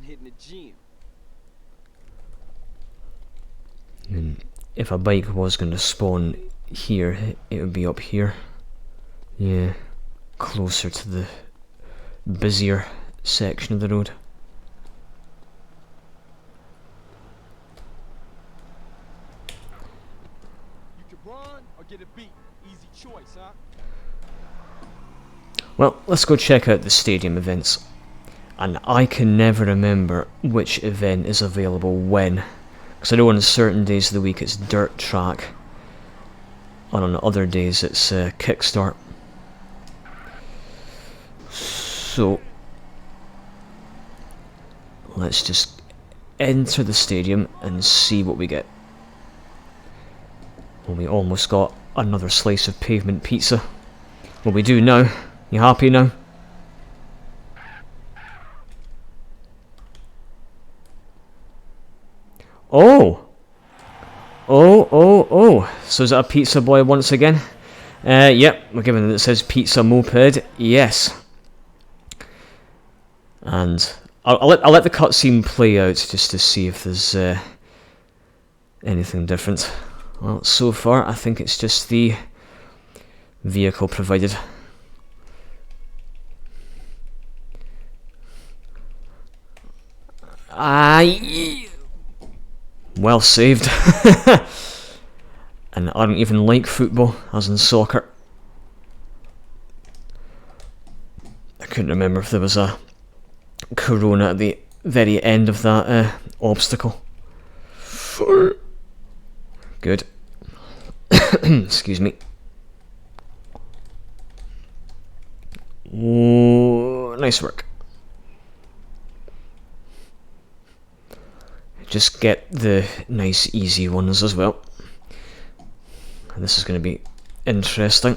hitting the gym. And if a bike was going to spawn here, it would be up here. Yeah, closer to the busier section of the road. You can run or get a beat. Easy choice, huh? Well, let's go check out the stadium events. And I can never remember which event is available when. Because I know on certain days of the week it's dirt track, and on other days it's kickstart. So let's just enter the stadium and see what we get. Well, we almost got another slice of pavement pizza. Well, we do now. You happy now? Oh! Oh. So is that a pizza boy once again? Yep, we're given that it says pizza moped. Yes. And I'll let the cutscene play out just to see if there's anything different. Well, so far I think it's just the vehicle provided. Well saved. And I don't even like football, as in soccer. I couldn't remember if there was a corona at the very end of that obstacle. Good. Excuse me. Oh, nice work. Just get the nice easy ones as well. And this is going to be interesting.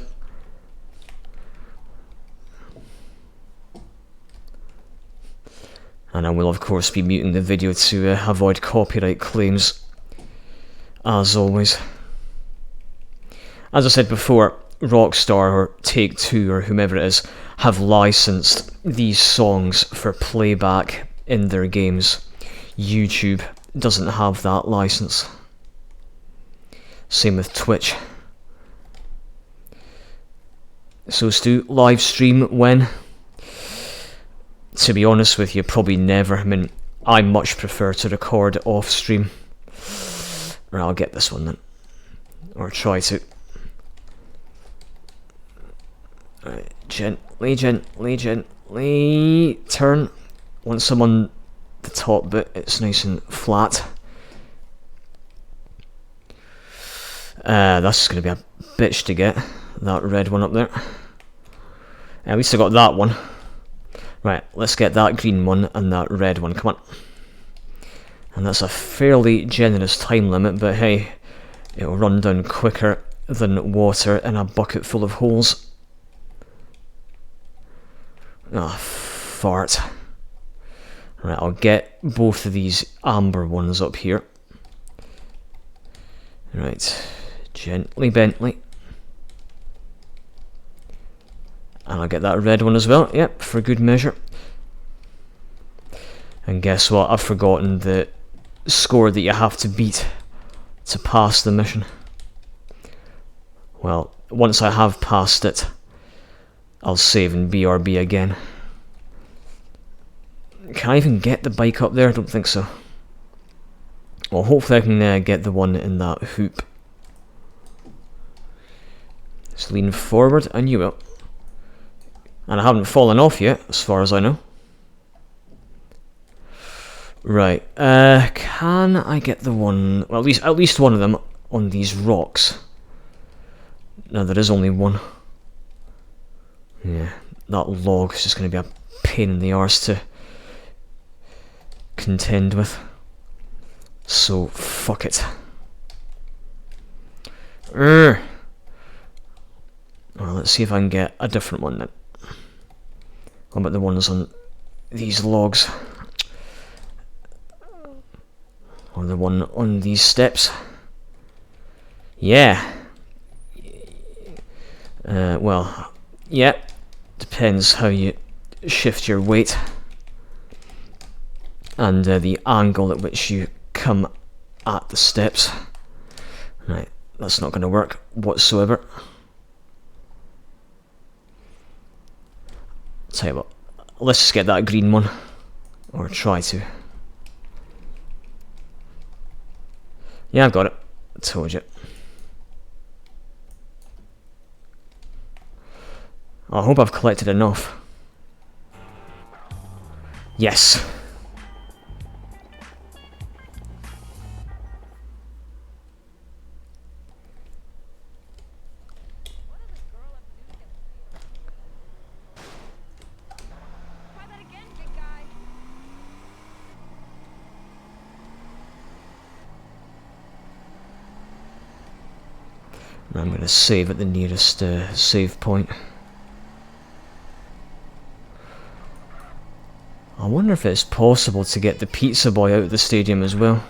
And I will of course be muting the video to avoid copyright claims, as always. As I said before, Rockstar or Take-Two or whomever it is have licensed these songs for playback in their games. YouTube doesn't have that license. Same with Twitch. So Stu, live stream when? To be honest with you, probably never. I mean, I much prefer to record off stream. Or I'll get this one then. Or try to. Alright, gently turn. Once I'm on the top bit, it's nice and flat. That's going to be a bitch to get, that red one up there. At least I got that one. Right, let's get that green one and that red one, come on. And that's a fairly generous time limit, but hey, it'll run down quicker than water in a bucket full of holes. Ah, fart. Right, I'll get both of these amber ones up here. Right, gently Bentley. And I'll get that red one as well, yep, for good measure. And guess what, I've forgotten the score that you have to beat to pass the mission. Well, once I have passed it, I'll save in BRB again. Can I even get the bike up there? I don't think so. Well, hopefully I can get the one in that hoop. Just lean forward, and you will. And I haven't fallen off yet, as far as I know. Right, can I get the one, well, at least one of them on these rocks? No, there is only one. Yeah, that log is just going to be a pain in the arse to contend with. So, fuck it. Well, let's see if I can get a different one then. What about the ones on these logs? Or the one on these steps? Yeah. Well, yeah. Depends how you shift your weight. and the angle at which you come at the steps. Right, that's not going to work whatsoever. Tell you what, let's just get that green one, or try to. Yeah, I've got it. I told you. I hope I've collected enough. Yes. Try that again, big guy. I'm going to save at the nearest save point. I wonder if it's possible to get the pizza boy out of the stadium as well.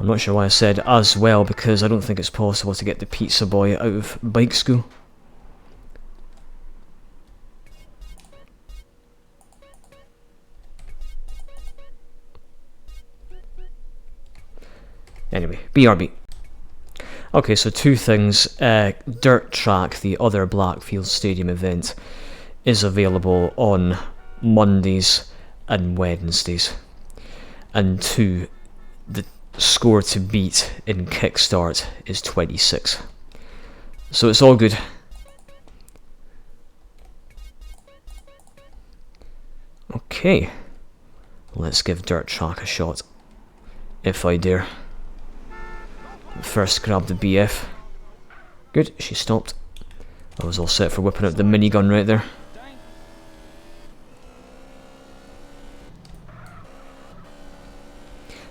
I'm not sure why I said as well, because I don't think it's possible to get the pizza boy out of bike school. Anyway, BRB. Okay, so two things. Dirt Track, the other Blackfield Stadium event, is available on Mondays and Wednesdays. And two, the score to beat in Kickstart is 26. So it's all good. Okay, let's give Dirt Track a shot, if I dare. First grab the BF. Good, she stopped. I was all set for whipping out the minigun right there.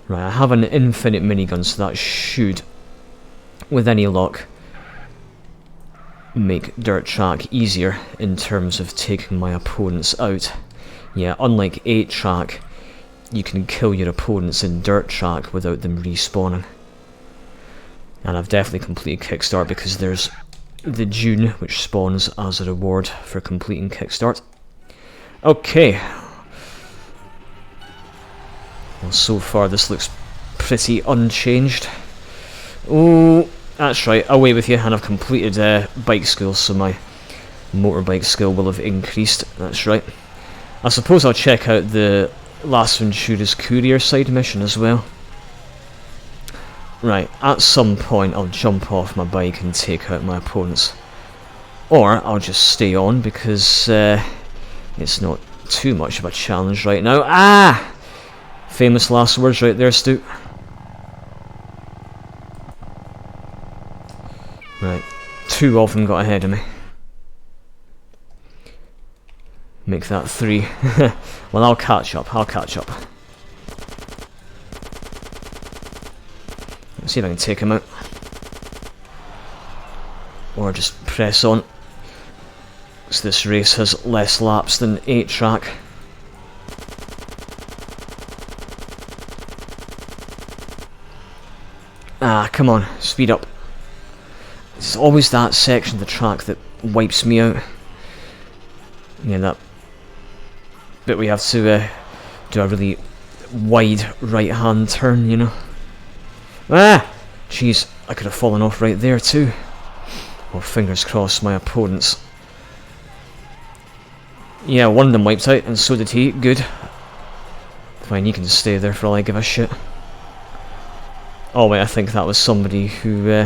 Right, I have an infinite minigun, so that should, with any luck, make Dirt Track easier in terms of taking my opponents out. Yeah, unlike 8 Track, you can kill your opponents in Dirt Track without them respawning. And I've definitely completed Kickstart because there's the Dune, which spawns as a reward for completing Kickstart. Okay. Well, so far this looks pretty unchanged. Oh, that's right, away with you, and I've completed bike school, so my motorbike skill will have increased. That's right. I suppose I'll check out the Las Venturas Courier side mission as well. Right, at some point I'll jump off my bike and take out my opponents. Or I'll just stay on because it's not too much of a challenge right now. Ah! Famous last words right there, Stu. Right, 2 of them got ahead of me. Make that 3. Well, I'll catch up, Let's see if I can take him out. Or just press on. So this race has less laps than 8 Track. Ah, come on, speed up. It's always that section of the track that wipes me out. Yeah, that bit we have to do a really wide right-hand turn, you know. Ah! Jeez, I could have fallen off right there too. Well, fingers crossed my opponents. Yeah, one of them wiped out, and so did he. Good. Fine, you can stay there for all I give a shit. Oh wait, I think that was somebody who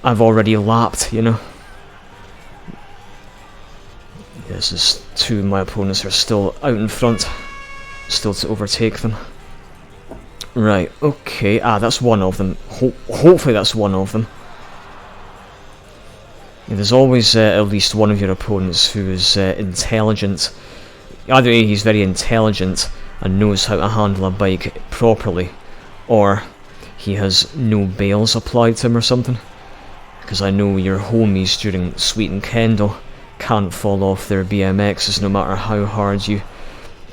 I've already lapped, you know. This is 2 of my opponents are still out in front. Still to overtake them. Right, okay. Ah, that's one of them. Hopefully that's one of them. Yeah, there's always at least one of your opponents who is intelligent. Either A, he's very intelligent and knows how to handle a bike properly, or he has no bails applied to him or something. Because I know your homies during Sweet and Kendall can't fall off their BMXs no matter how hard you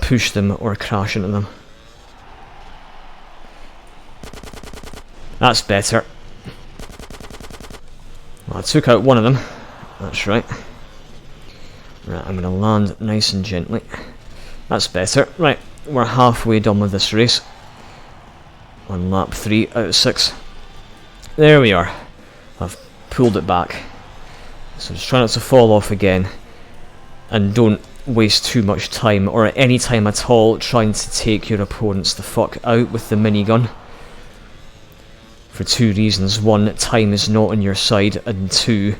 push them or crash into them. That's better. Well, I took out one of them. That's right. Right, I'm going to land nice and gently. That's better. Right, we're halfway done with this race. On lap 3 out of 6. There we are. I've pulled it back. So just try not to fall off again. And don't waste too much time, or any time at all, trying to take your opponents the fuck out with the minigun. For 2 reasons. 1, time is not on your side, and 2,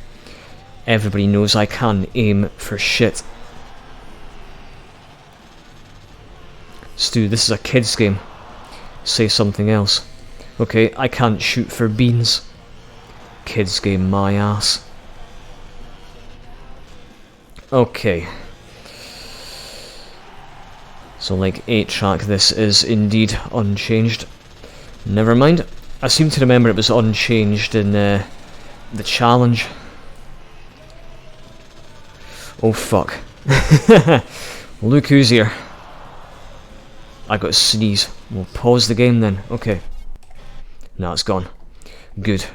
everybody knows I can aim for shit. Stu, this is a kid's game. Say something else. Okay, I can't shoot for beans. Kids game my ass. Okay. So like 8-track, this is indeed unchanged. Never mind. I seem to remember it was unchanged in the challenge. Oh fuck. Look who's here. I got a sneeze. We'll pause the game then. Okay. Now it's gone. Good.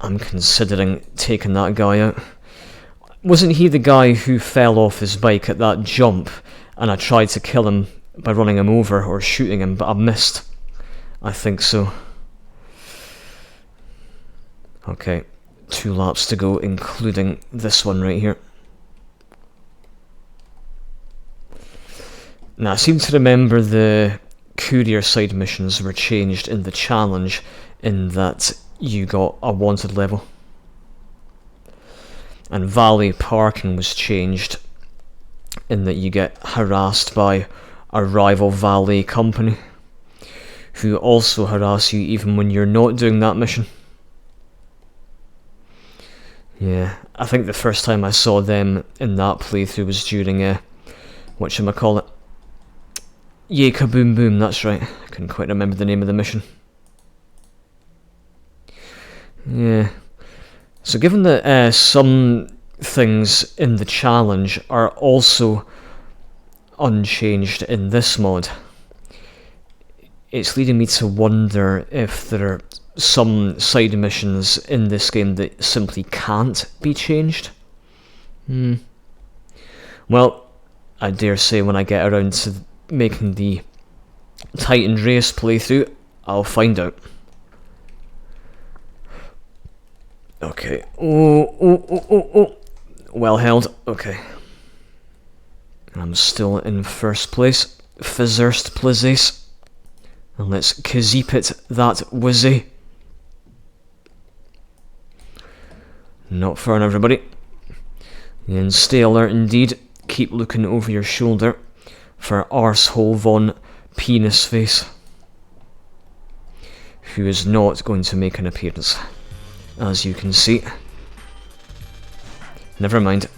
I'm considering taking that guy out. Wasn't he the guy who fell off his bike at that jump and I tried to kill him by running him over or shooting him, but I missed? I think so. Okay, 2 laps to go, including this one right here. Now, I seem to remember the courier side missions were changed in the challenge in that you got a wanted level. And valet parking was changed in that you get harassed by a rival valet company who also harass you even when you're not doing that mission. Yeah, I think the first time I saw them in that playthrough was during whatchamacallit. Yay Kaboom Boom, that's right. I couldn't quite remember the name of the mission. Yeah. So given that some things in the challenge are also unchanged in this mod, it's leading me to wonder if there are some side missions in this game that simply can't be changed. Well, I dare say when I get around to making the Titan Race playthrough, I'll find out. Okay. Oh. Well held. Okay. I'm still in first place. Fizzerst places. And let's kazeep it that wizzy. Not far, everybody. And stay alert indeed. Keep looking over your shoulder for Arsehole Von Penis Face, who is not going to make an appearance, as you can see. Never mind.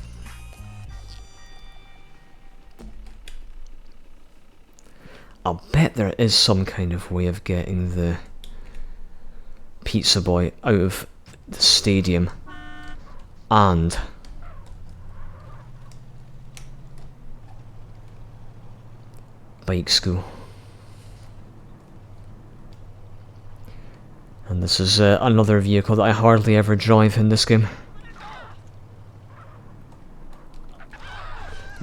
I'll bet there is some kind of way of getting the pizza boy out of the stadium and bike school. And this is another vehicle that I hardly ever drive in this game.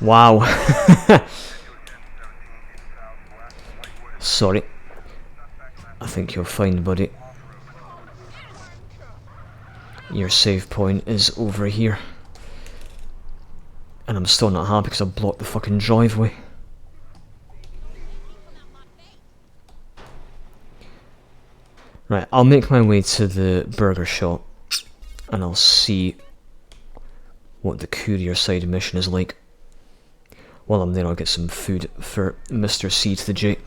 Wow. Sorry. I think you're fine, buddy. Your save point is over here. And I'm still not happy because I blocked the fucking driveway. Right, I'll make my way to the burger shop and I'll see what the courier side mission is like. While I'm there, I'll get some food for Mr. C to the J.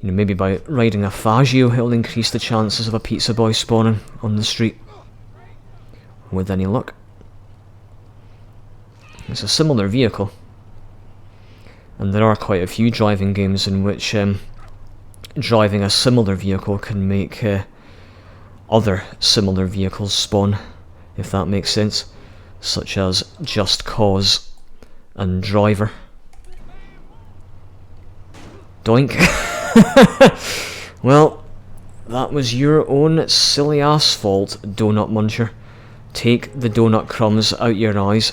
You know, maybe by riding a Faggio, it'll increase the chances of a pizza boy spawning on the street. With any luck. It's a similar vehicle. And there are quite a few driving games in which driving a similar vehicle can make other similar vehicles spawn, if that makes sense, such as Just Cause and Driver. Doink. Well, that was your own silly ass fault, Donut Muncher. Take the donut crumbs out your eyes.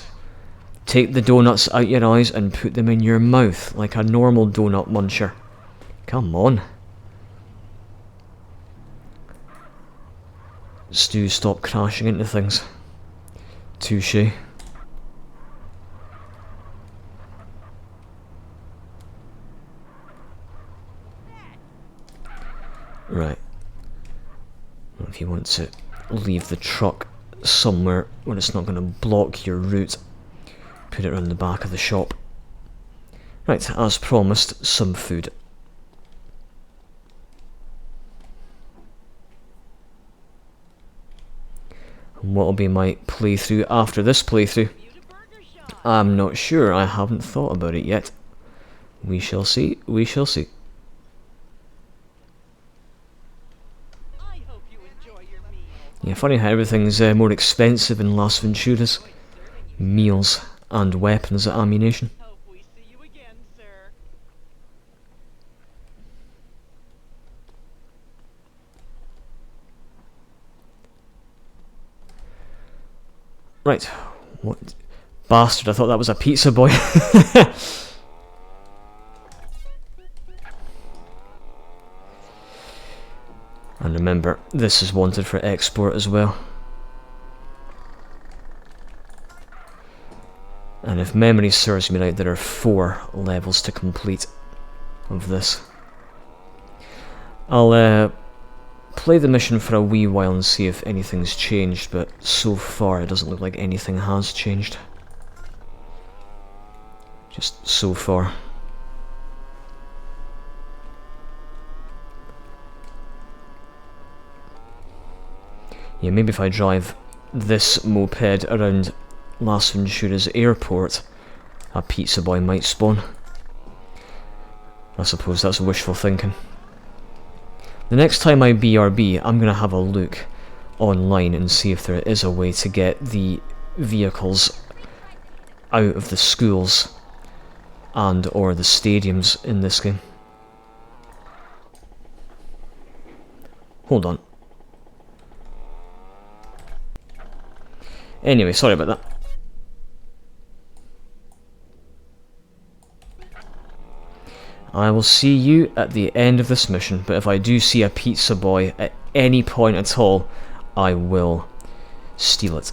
Take the donuts out your eyes and put them in your mouth like a normal donut muncher. Come on. Stu, stop crashing into things. Touche. Right. Well, if you want to leave the truck somewhere where it's not going to block your route, put it around the back of the shop. Right, as promised, some food. And what'll be my playthrough after this playthrough? I'm not sure, I haven't thought about it yet. We shall see, we shall see. Yeah, funny how everything's more expensive in Las Venturas. Meals and weapons and ammunition. Right, what bastard, I thought that was a pizza boy. And remember, this is wanted for export as well. And if memory serves me right, there are 4 levels to complete of this. I'll play the mission for a wee while and see if anything's changed, but so far it doesn't look like anything has changed. Just so far. Yeah, maybe if I drive this moped around Las Venturas airport, a pizza boy might spawn. I suppose that's wishful thinking. The next time I BRB, I'm going to have a look online and see if there is a way to get the vehicles out of the schools and or the stadiums in this game. Hold on. Anyway, sorry about that. I will see you at the end of this mission, but if I do see a pizza boy at any point at all, I will steal it.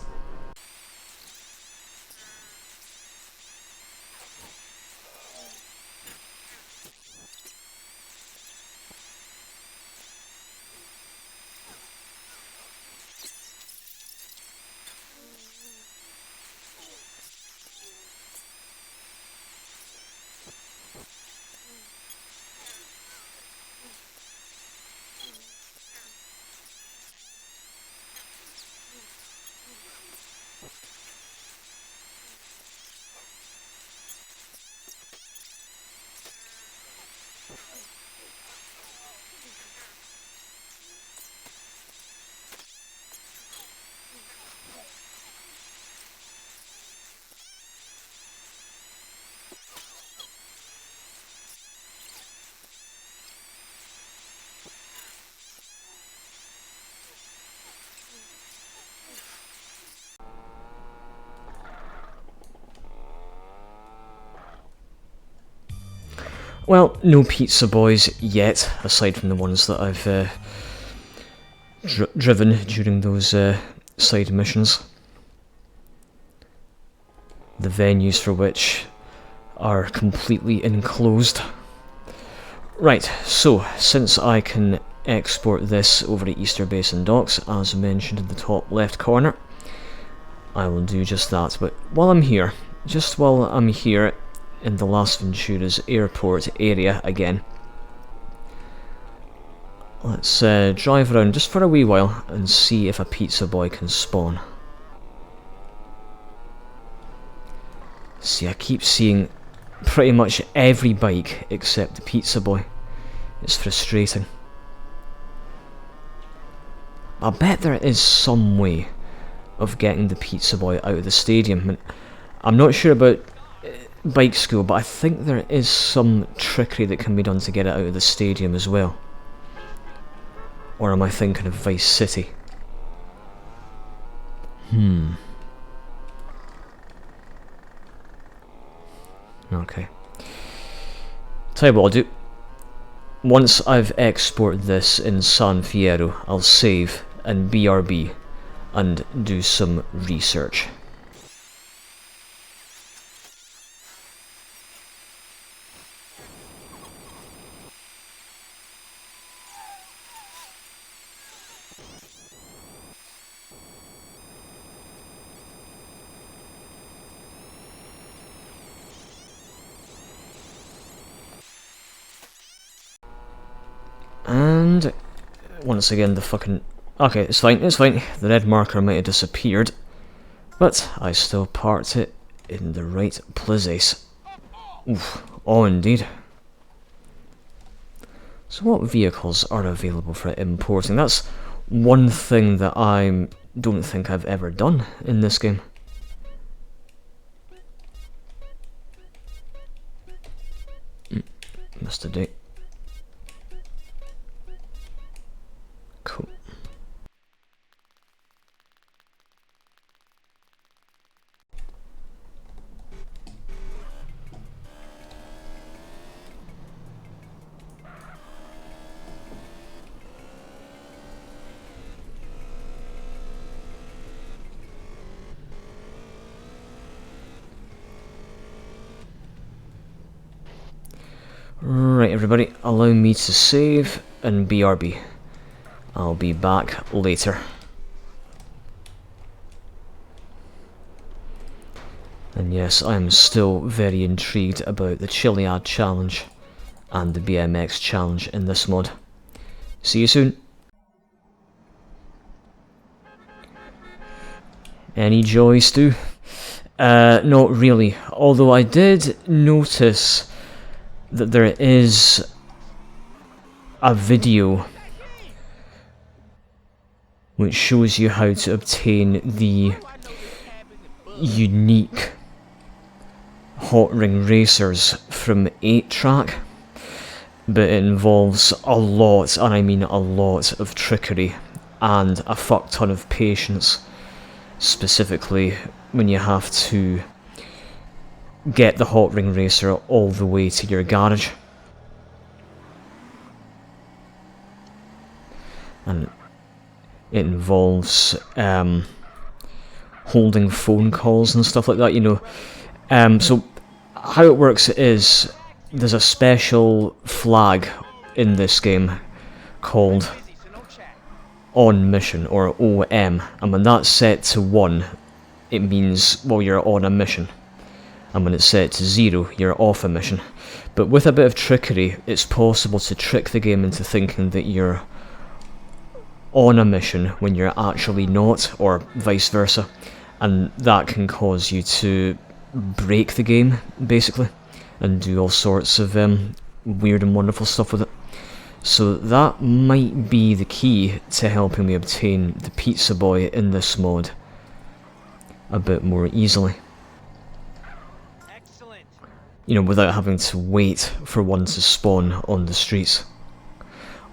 Well, no pizza boys yet, aside from the ones that I've driven during those side missions. The venues for which are completely enclosed. Right, so since I can export this over to Easter Basin Docks, as mentioned in the top left corner, I will do just that. But while I'm here, in the Las Venturas airport area again, let's drive around just for a wee while and see if a pizza boy can spawn. See, I keep seeing pretty much every bike except the pizza boy. It's frustrating. I bet there is some way of getting the pizza boy out of the stadium. And I'm not sure about bike school, but I think there is some trickery that can be done to get it out of the stadium as well. Or am I thinking of Vice City? Okay. Tell you what I'll do. Once I've exported this in San Fierro, I'll save and BRB and do some research. And once again the fucking... Okay, it's fine, it's fine. The red marker might have disappeared, but I still parked it in the right place. Oof, oh indeed. So what vehicles are available for importing? That's one thing that I don't think I've ever done in this game. Missed a date. Cool. Right, everybody, allow me to save and BRB. I'll be back later. And yes, I am still very intrigued about the Chiliad challenge and the BMX challenge in this mod. See you soon. Any joy, Stu? Not really. Although I did notice that there is a video which shows you how to obtain the unique hot ring racers from 8-track, but it involves a lot, and I mean a lot, of trickery and a fuck ton of patience, specifically when you have to get the hot ring racer all the way to your garage. And it involves holding phone calls and stuff like that, you know. So how it works is there's a special flag in this game called on mission, or OM, and when that's set to 1 it means, well, you're on a mission, and when it's set to 0 you're off a mission. But with a bit of trickery it's possible to trick the game into thinking that you're on a mission when you're actually not, or vice versa, and that can cause you to break the game basically and do all sorts of weird and wonderful stuff with it. So that might be the key to helping me obtain the pizza boy in this mod a bit more easily. Excellent. You know, without having to wait for one to spawn on the streets.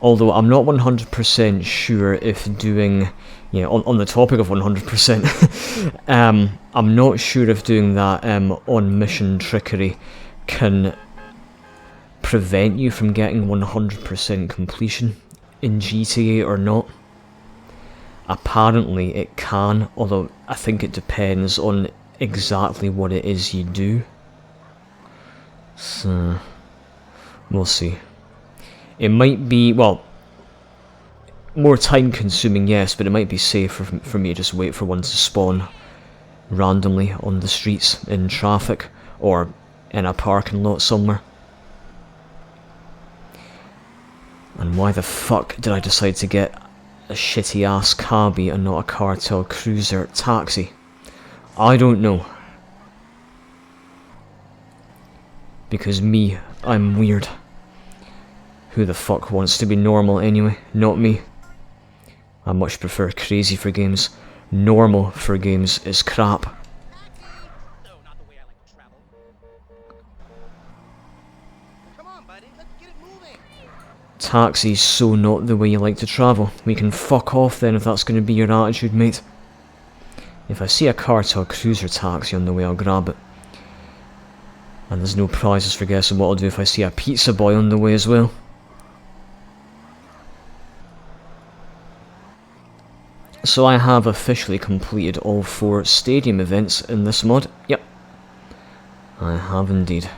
Although I'm not 100% sure if doing, you know, on the topic of 100%, I'm not sure if doing that on mission trickery can prevent you from getting 100% completion in GTA or not. Apparently it can, although I think it depends on exactly what it is you do. So, we'll see. It might be, well, more time consuming, yes, but it might be safer for me to just wait for one to spawn randomly on the streets in traffic or in a parking lot somewhere. And why the fuck did I decide to get a shitty ass cabbie and not a cartel cruiser taxi? I don't know. Because me, I'm weird. Who the fuck wants to be normal anyway? Not me. I much prefer crazy for games. Normal for games is crap. No, not the way I like to travel. Come on, buddy, let's get it moving. Taxi's so not the way you like to travel. We can fuck off then if that's going to be your attitude, mate. If I see a cartel cruiser taxi on the way, I'll grab it. And there's no prizes for guessing what I'll do if I see a pizza boy on the way as well. So I have officially completed all 4 stadium events in this mod. Yep, I have indeed.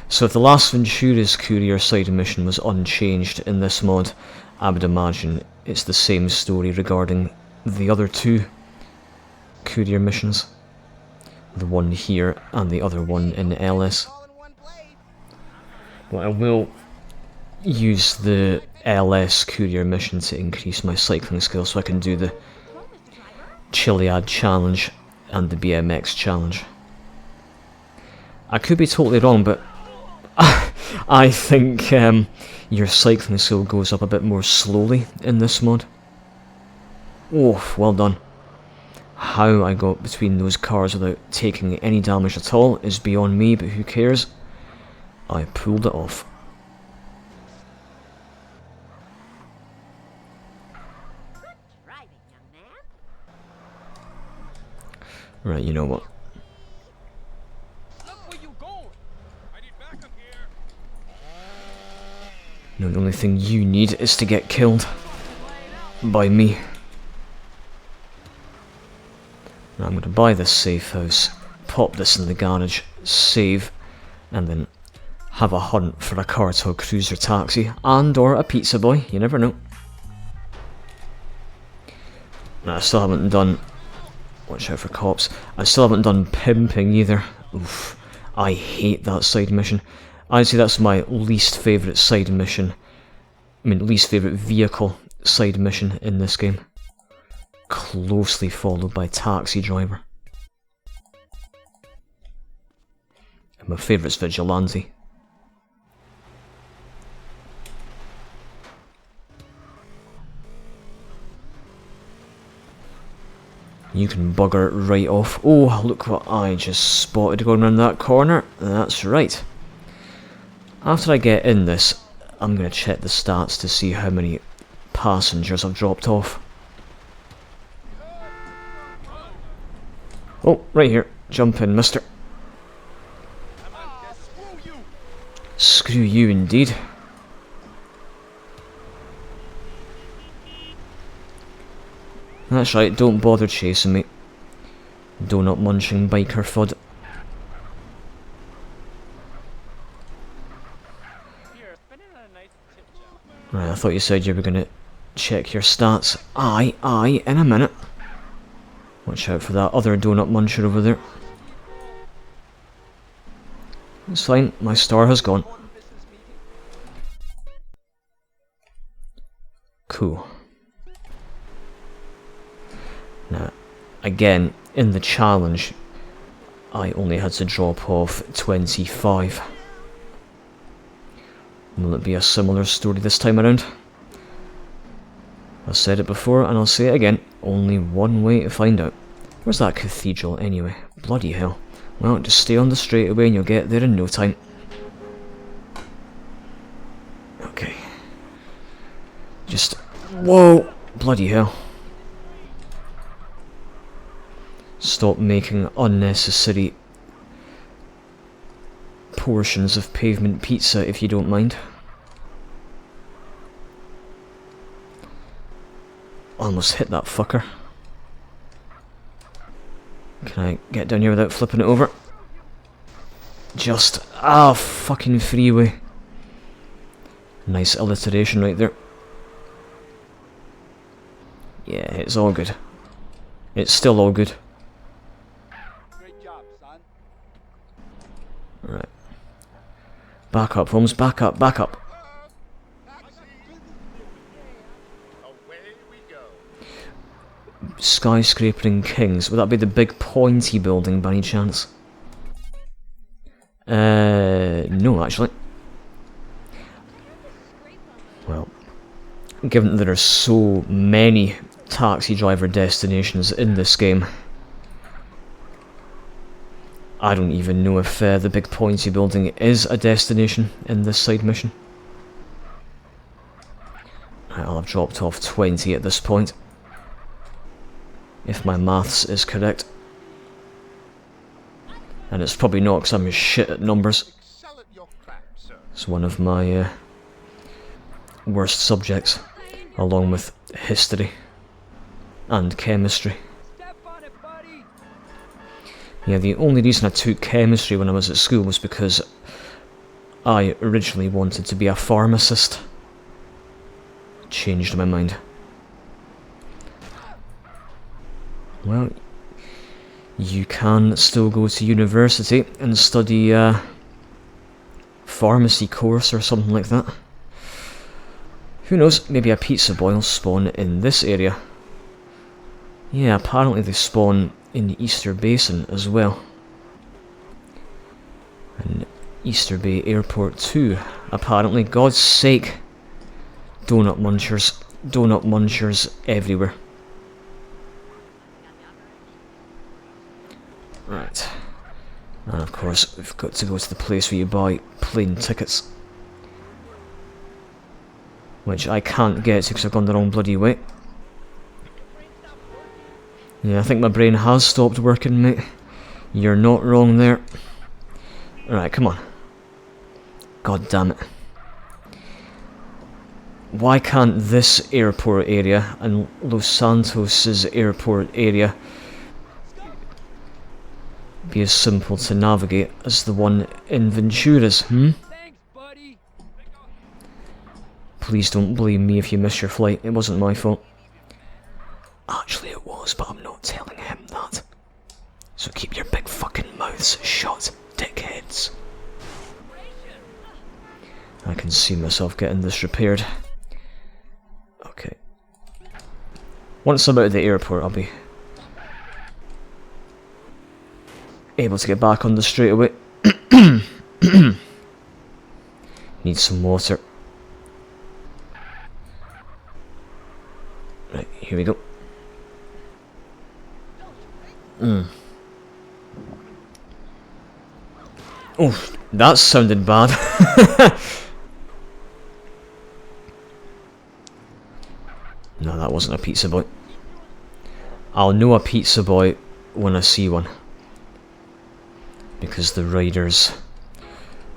So if the last Ventura's courier side mission was unchanged in this mod, I would imagine it's the same story regarding the other 2 courier missions. The one here and the other one in LS. But I will use the LS courier mission to increase my cycling skills so I can do the Chiliad challenge and the BMX challenge. I could be totally wrong, but I think your cycling skill goes up a bit more slowly in this mod. Oh, well done. How I got between those cars without taking any damage at all is beyond me, but who cares? I pulled it off. Right, you know what? Look where you going. I need backup here. No, the only thing you need is to get killed by me. Now I'm going to buy this safe house, pop this in the garage, save, and then have a hunt for a cartel cruiser taxi and or a pizza boy, you never know. Now, I still haven't done... Watch out for cops. I still haven't done pimping either. Oof, I hate that side mission. I'd say that's my least favourite side mission. I mean, least favourite vehicle side mission in this game. Closely followed by Taxi Driver. And my favourite's Vigilante. You can bugger right off. Oh, look what I just spotted going around that corner. That's right. After I get in this, I'm going to check the stats to see how many passengers I've dropped off. Oh, right here. Jump in, mister. Screw you. Screw you indeed. That's right, don't bother chasing me. Donut munching biker fud. Here, spend it on a nice tip jar. Right, I thought you said you were gonna check your stats. Aye, in a minute. Watch out for that other donut muncher over there. It's fine, my star has gone. Cool. Now, again, in the challenge, I only had to drop off 25. Will it be a similar story this time around? I've said it before and I'll say it again, only one way to find out. Where's that cathedral anyway? Bloody hell. Well, just stay on the straightaway and you'll get there in no time. Okay. Just... whoa! Bloody hell. Stop making unnecessary portions of pavement pizza if you don't mind. Almost hit that fucker. Can I get down here without flipping it over? Just... ah, fucking freeway. Nice alliteration right there. Yeah, it's all good. It's still all good. Great job, son. Right. Back up, Holmes. Back up, back up. Away we go. Skyscrapering Kings. Would that be the big pointy building by any chance? No, actually. Well, given that there are so many taxi driver destinations in this game, I don't even know if the big pointy building is a destination in this side mission. Right, I'll have dropped off 20 at this point. if my maths is correct. And it's probably not, because I'm just shit at numbers. It's one of my worst subjects, along with history and chemistry. Step on it, buddy. Yeah, the only reason I took chemistry when I was at school was because I originally wanted to be a pharmacist. Changed my mind. Well, you can still go to university and study a pharmacy course or something like that. Who knows, maybe a pizza boy will spawn in this area. Yeah, apparently they spawn in the Easter Basin as well. And Easter Bay Airport too, apparently. God's sake. Donut munchers. Donut munchers everywhere. Right. And of course, we've got to go to the place where you buy plane tickets. Which I can't get to because I've gone the wrong bloody way. Yeah, I think my brain has stopped working, mate. You're not wrong there. Alright, come on. God damn it. Why can't this airport area and Los Santos' airport area be as simple to navigate as the one in Ventura's, Thanks, buddy. Please don't blame me if you miss your flight, it wasn't my fault. Actually it was, but I'm not telling him that. So keep your big fucking mouths shut, dickheads. I can see myself getting this repaired. Okay. Once I'm out of the airport, I'll be able to get back on the straightaway. Need some water. Right, here we go. Oh, that sounded bad. No, that wasn't a pizza boy. I'll know a pizza boy when I see one. Because the rider's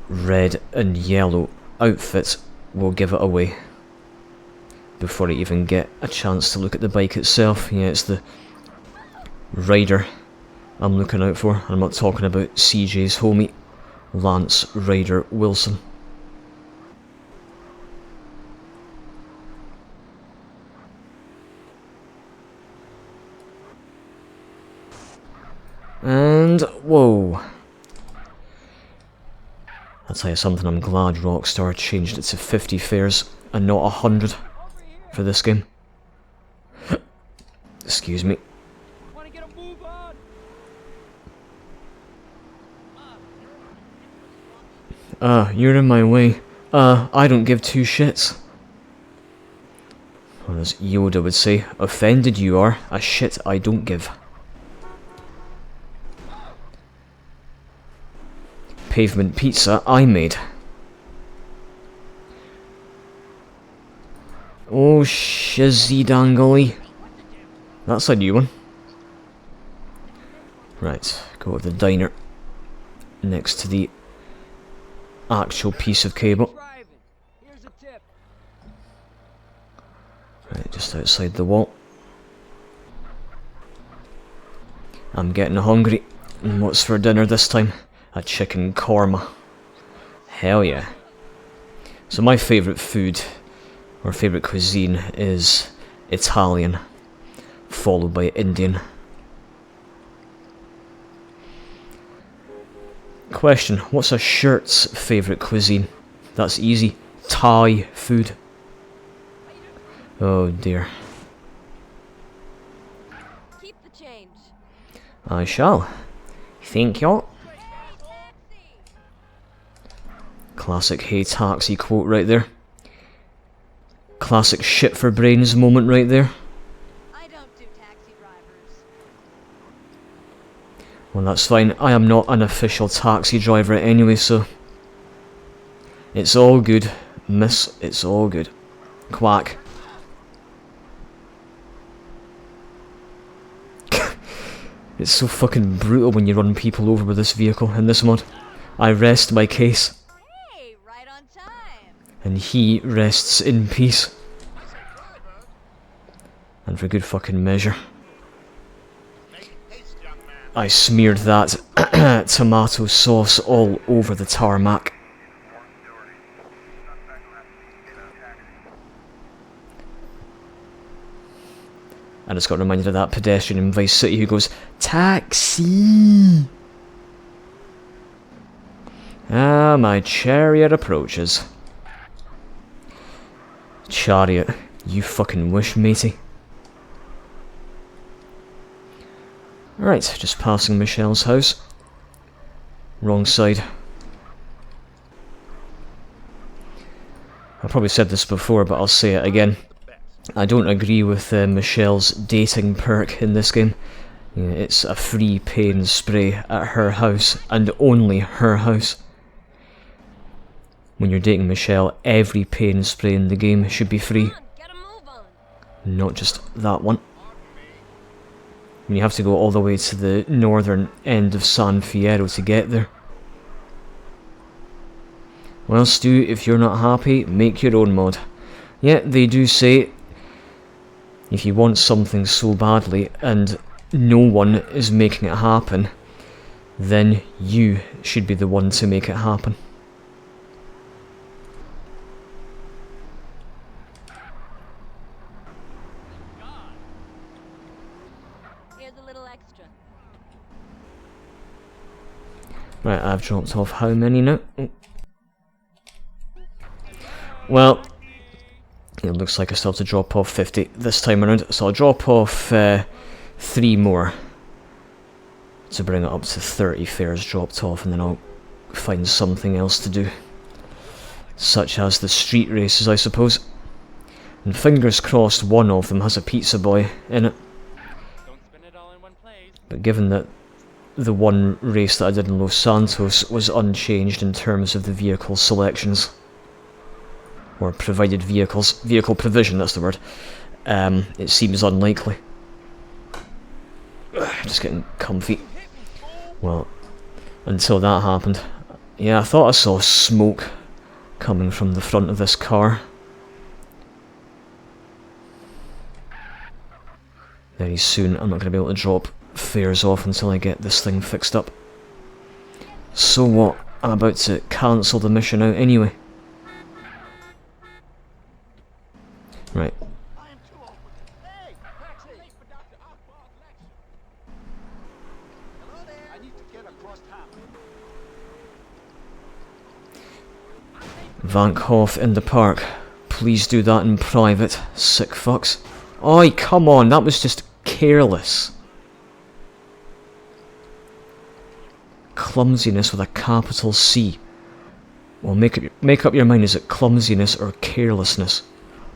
red and yellow outfit will give it away. Before I even get a chance to look at the bike itself. Yeah, it's the rider I'm looking out for. I'm not talking about CJ's homie, Lance Ryder Wilson. And whoa. I'll tell you something, I'm glad Rockstar changed it to 50 fares and not 100 for this game. Excuse me. Wanna get a move on? You're in my way. I don't give two shits. Or as Yoda would say, offended you are, a shit I don't give. Pavement pizza I made. Oh shizzy dangly. That's a new one. Right, go to the diner next to the actual piece of cable. Driving. Here's a tip. Right, just outside the wall. I'm getting hungry. And what's for dinner this time? A chicken korma. Hell yeah. So my favourite food, or favourite cuisine, is Italian, followed by Indian. Question, what's a shirt's favourite cuisine? That's easy. Thai food. Oh dear. Keep the change. I shall. Thank you. Classic hey taxi quote right there. Classic shit for brains moment right there. I don't do taxi drivers. Well, that's fine. I am not an official taxi driver anyway, so it's all good, miss. It's all good. Quack. It's so fucking brutal when you run people over with this vehicle in this mod. I rest my case. Hey, right on time. And he rests in peace. And for good fucking measure, I smeared that tomato sauce all over the tarmac. I just got reminded of that pedestrian in Vice City who goes, "Taxi!" Ah, my chariot approaches. Chariot, you fucking wish, matey. Right, just passing Michelle's house. Wrong side. I probably said this before, but I'll say it again. I don't agree with Michelle's dating perk in this game. Yeah, it's a free pay and spray at her house, and only her house. When you're dating Michelle, every pay and spray in the game should be free. Come on, get a move on. Not just that one. And you have to go all the way to the northern end of San Fierro to get there. Well, Stu, if you're not happy, make your own mod. Yeah, they do say, if you want something so badly and no one is making it happen, then you should be the one to make it happen. Here's a little extra. Right, I've dropped off how many now? Oh. Well, it looks like I still have to drop off 50 this time around, so I'll drop off 3 more to bring it up to 30 fares dropped off, and then I'll find something else to do, such as the street races, I suppose. And fingers crossed one of them has a pizza boy in it. Don't spend it all in one place. But given that the one race that I did in Los Santos was unchanged in terms of the vehicle selections, or provided vehicles, vehicle provision, that's the word, it seems unlikely. Just getting comfy. Well, until that happened. Yeah, I thought I saw smoke coming from the front of this car. Very soon I'm not going to be able to drop fares off until I get this thing fixed up. So what? I'm about to cancel the mission out anyway. Right. I am too old for this. Hey, taxi! Late for Dr. Akbar's lecture. Hello there. I need to get across town. Vankhoff in the park. Please do that in private, sick fucks. Oi, come on, that was just careless. Clumsiness with a capital C. Well, make up your mind, is it clumsiness or carelessness?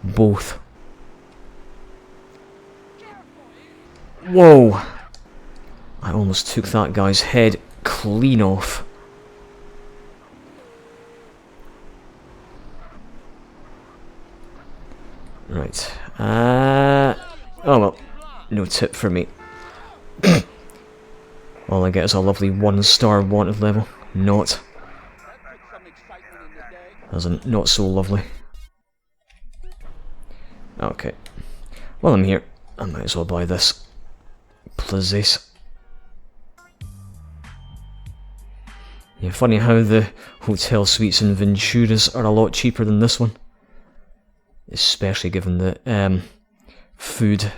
Both. Whoa! I almost took that guy's head clean off. Right. Oh well. No tip for me. All I get is a lovely 1-star wanted level. Not. That puts some excitement in the day. As in, not so lovely. Okay. While I'm here, I might as well buy this. Please. Yeah, funny how the hotel suites in Venturas are a lot cheaper than this one. Especially given that food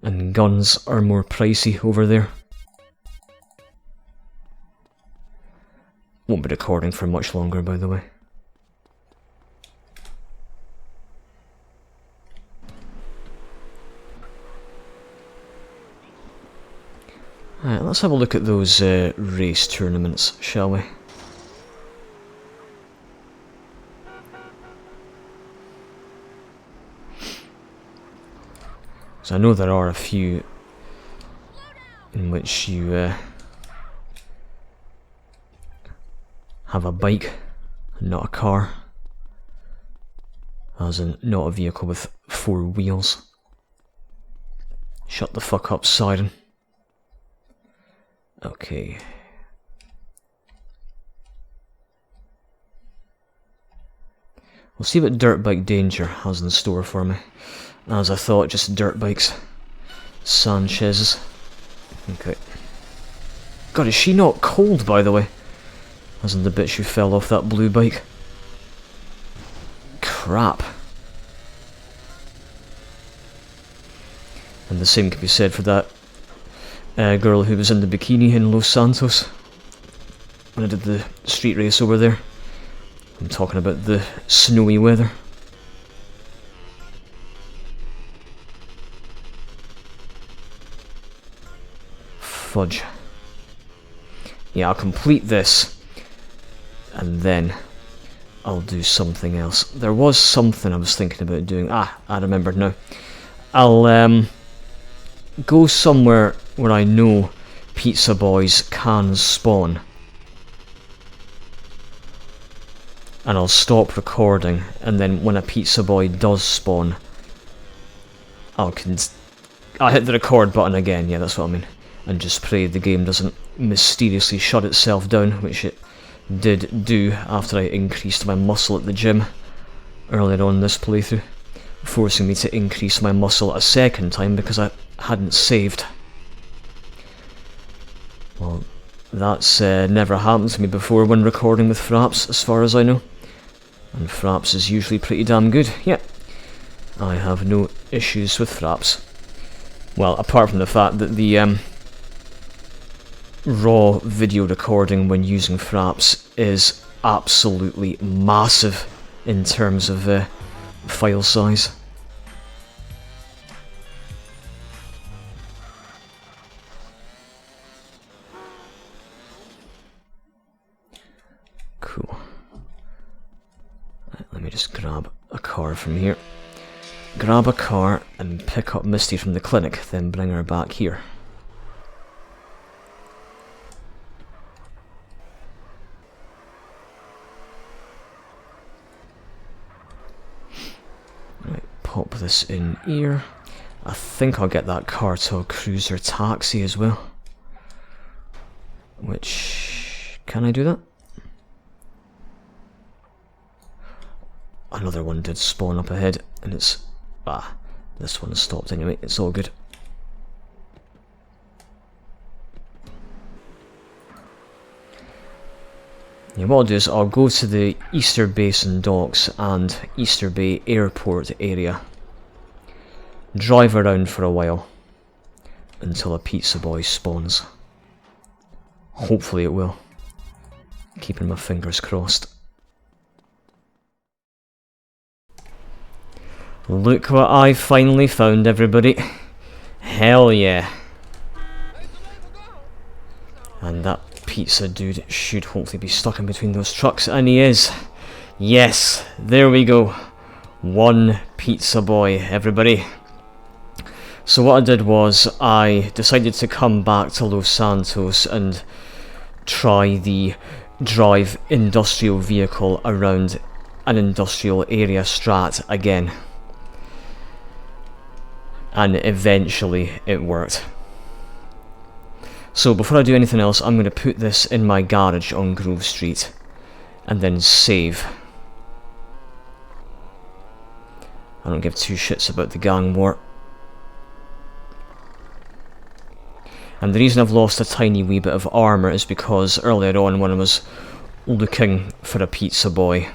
and guns are more pricey over there. Won't be recording for much longer, by the way. Alright, let's have a look at those race tournaments, shall we? So I know there are a few in which you have a bike, not a car. As in, not a vehicle with 4 wheels. Shut the fuck up, siren. Okay. We'll see what dirt bike danger has in store for me. As I thought, just dirt bikes. Sanchez's. Okay. God, is she not cold, by the way? As in the bitch who fell off that blue bike. Crap. And the same can be said for that girl who was in the bikini in Los Santos when I did the street race over there. I'm talking about the snowy weather. Fudge. Yeah, I'll complete this and then I'll do something else. There was something I was thinking about doing. Ah, I remembered now. I'll go somewhere where I know pizza boys can spawn. And I'll stop recording, and then when a pizza boy does spawn, I'll hit the record button again, yeah, that's what I mean. And just pray the game doesn't mysteriously shut itself down, which it did do after I increased my muscle at the gym earlier on in this playthrough, forcing me to increase my muscle a second time because I hadn't saved. Well, that's never happened to me before when recording with Fraps, as far as I know. And Fraps is usually pretty damn good. Yeah, I have no issues with Fraps. Well, apart from the fact that the raw video recording when using Fraps is absolutely massive in terms of file size. Cool. Right, let me just grab a car from here. Grab a car and pick up Misty from the clinic, then bring her back here. Right, pop this in here. I think I'll get that car to a cruiser taxi as well. Which... can I do that? Another one did spawn up ahead, and it's... ah, this one has stopped anyway, it's all good. Yeah, what I'll do is I'll go to the Easter Basin docks and Easter Bay Airport area. Drive around for a while until a pizza boy spawns. Hopefully it will. Keeping my fingers crossed. Look what I finally found, everybody. Hell yeah. And that pizza dude should hopefully be stuck in between those trucks, and he is. Yes, there we go. One pizza boy, everybody. So what I did was I decided to come back to Los Santos and try the drive industrial vehicle around an industrial area strat again. And eventually it worked. So before I do anything else, I'm going to put this in my garage on Grove Street and then save. I don't give two shits about the gang war. And the reason I've lost a tiny wee bit of armour is because earlier on when I was looking for a pizza boy,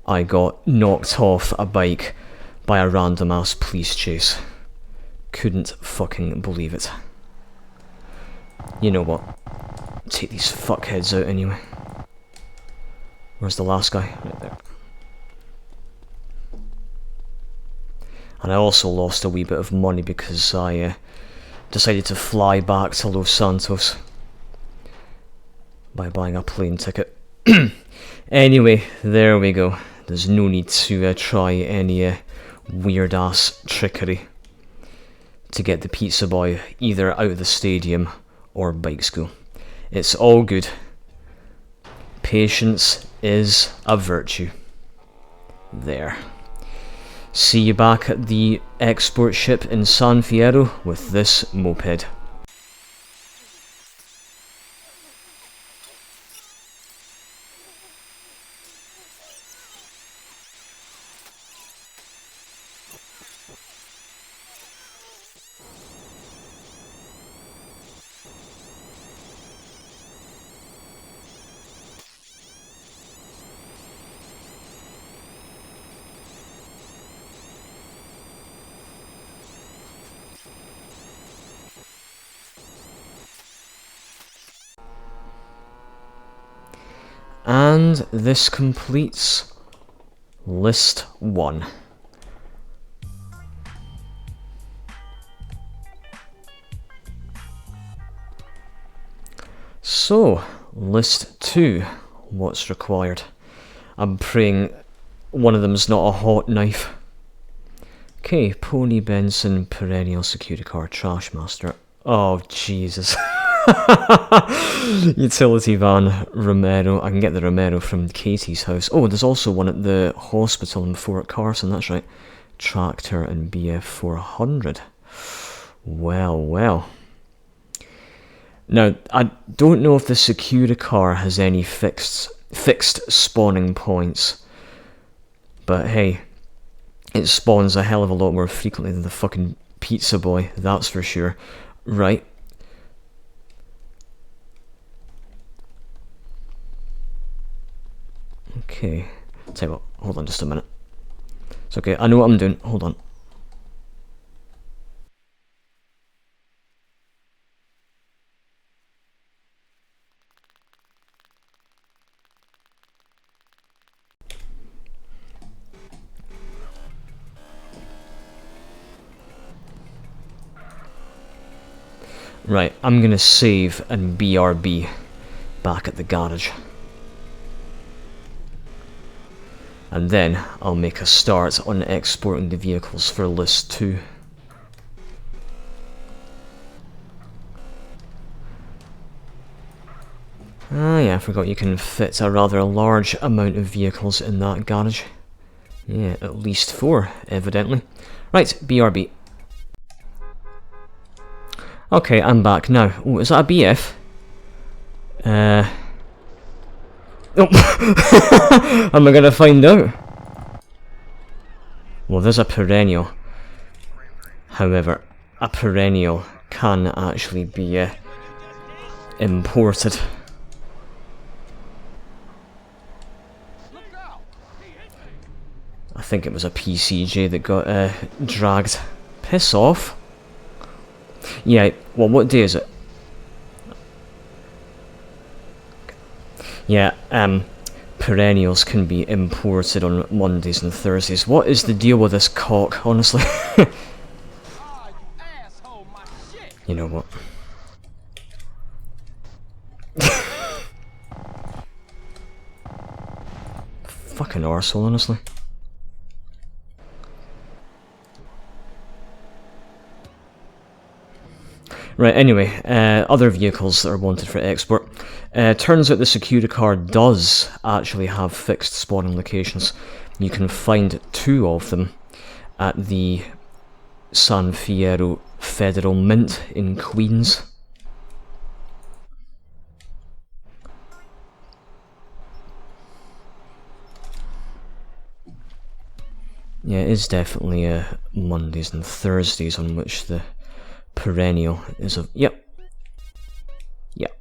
I got knocked off a bike by a random ass police chase. Couldn't fucking believe it. You know what? Take these fuckheads out anyway. Where's the last guy? Right there. And I also lost a wee bit of money because I decided to fly back to Los Santos by buying a plane ticket. Anyway, there we go. There's no need to try any weird ass trickery to get the pizza boy either out of the stadium or bike school. It's all good. Patience is a virtue. There. See you back at the export ship in San Fierro with this moped. And this completes list 1. So, list 2, what's required? I'm praying one of them's not a hot knife. Okay, Pony Benson, Perennial Security Car, Trash Master. Oh, Jesus. Utility van, Romero. I can get the Romero from Katie's house. Oh, there's also one at the hospital in Fort Carson, that's right. Tractor and BF 400. Well, well. Now, I don't know if the security car has any fixed spawning points. But hey, it spawns a hell of a lot more frequently than the fucking pizza boy, that's for sure. Right. Okay. Tell you what, hold on just a minute. It's okay, I know what I'm doing, hold on. Right, I'm gonna save and BRB back at the garage. And then I'll make a start on exporting the vehicles for list 2. Ah yeah, I forgot you can fit a rather large amount of vehicles in that garage. Yeah, at least 4, evidently. Right, BRB. Okay, I'm back now. Oh, is that a BF? Oh. Am I gonna find out? Well, there's a perennial. However, a perennial can actually be imported. I think it was a PCJ that got dragged. Piss off. Yeah, well, what day is it? Yeah, perennials can be imported on Mondays and Thursdays. What is the deal with this cock, honestly? You know what? Fucking arsehole, honestly. Right, anyway, other vehicles that are wanted for export. Turns out the security car does actually have fixed spawning locations. You can find 2 of them at the San Fierro Federal Mint in Queens. Yeah, it is definitely Mondays and Thursdays on which the perennial is of. Yep. Yep.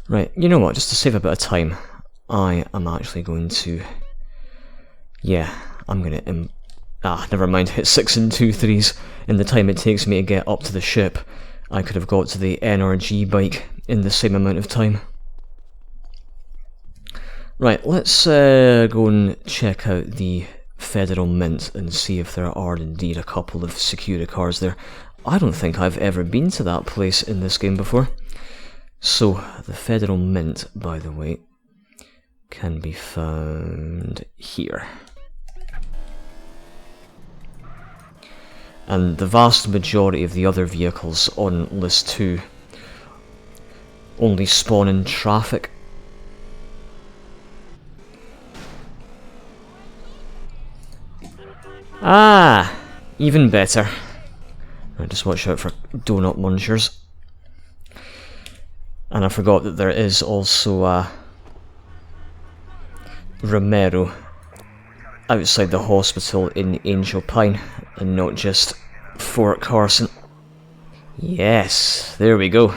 Right, you know what, just to save a bit of time, I am actually going to... Yeah, I'm gonna... never mind, hit 6 and 2 threes in the time it takes me to get up to the ship. I could have got to the NRG bike in the same amount of time. Right, let's go and check out the Federal Mint and see if there are indeed a couple of security cars there. I don't think I've ever been to that place in this game before. So, the Federal Mint, by the way, can be found here. And the vast majority of the other vehicles on list 2 only spawn in traffic. Ah, even better. Right, just watch out for donut munchers. And I forgot that there is also a Romero outside the hospital in Angel Pine, and not just Fort Carson. Yes, there we go.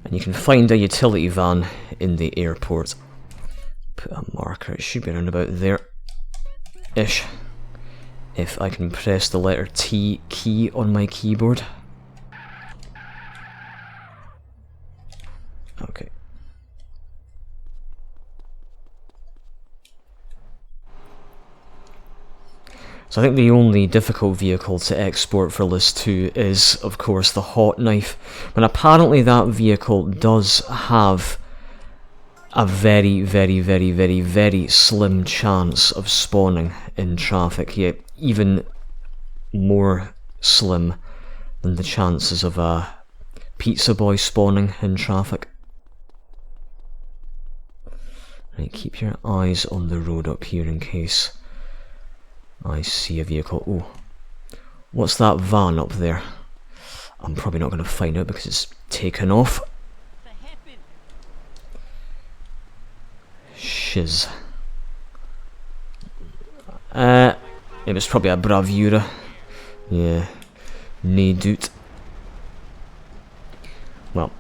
And you can find a utility van in the airport. Put a marker, it should be around about there. Ish. If I can press the letter T key on my keyboard. Okay. So I think the only difficult vehicle to export for List 2 is, of course, the hot knife. But apparently that vehicle does have a very, very, very, very, very slim chance of spawning in traffic. Yeah, even more slim than the chances of a pizza boy spawning in traffic. Right, keep your eyes on the road up here in case I see a vehicle. Oh, what's that van up there? I'm probably not going to find out because it's taken off. Shiz. It was probably a Bravura. Yeah, nee doot. Well,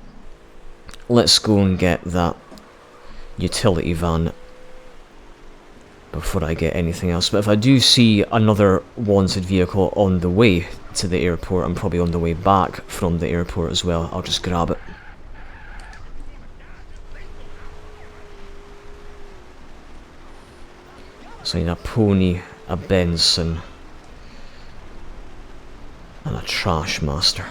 let's go and get that utility van before I get anything else. But if I do see another wanted vehicle on the way to the airport, I'm probably on the way back from the airport as well, I'll just grab it. So I need a pony, a Benson, and a trash master.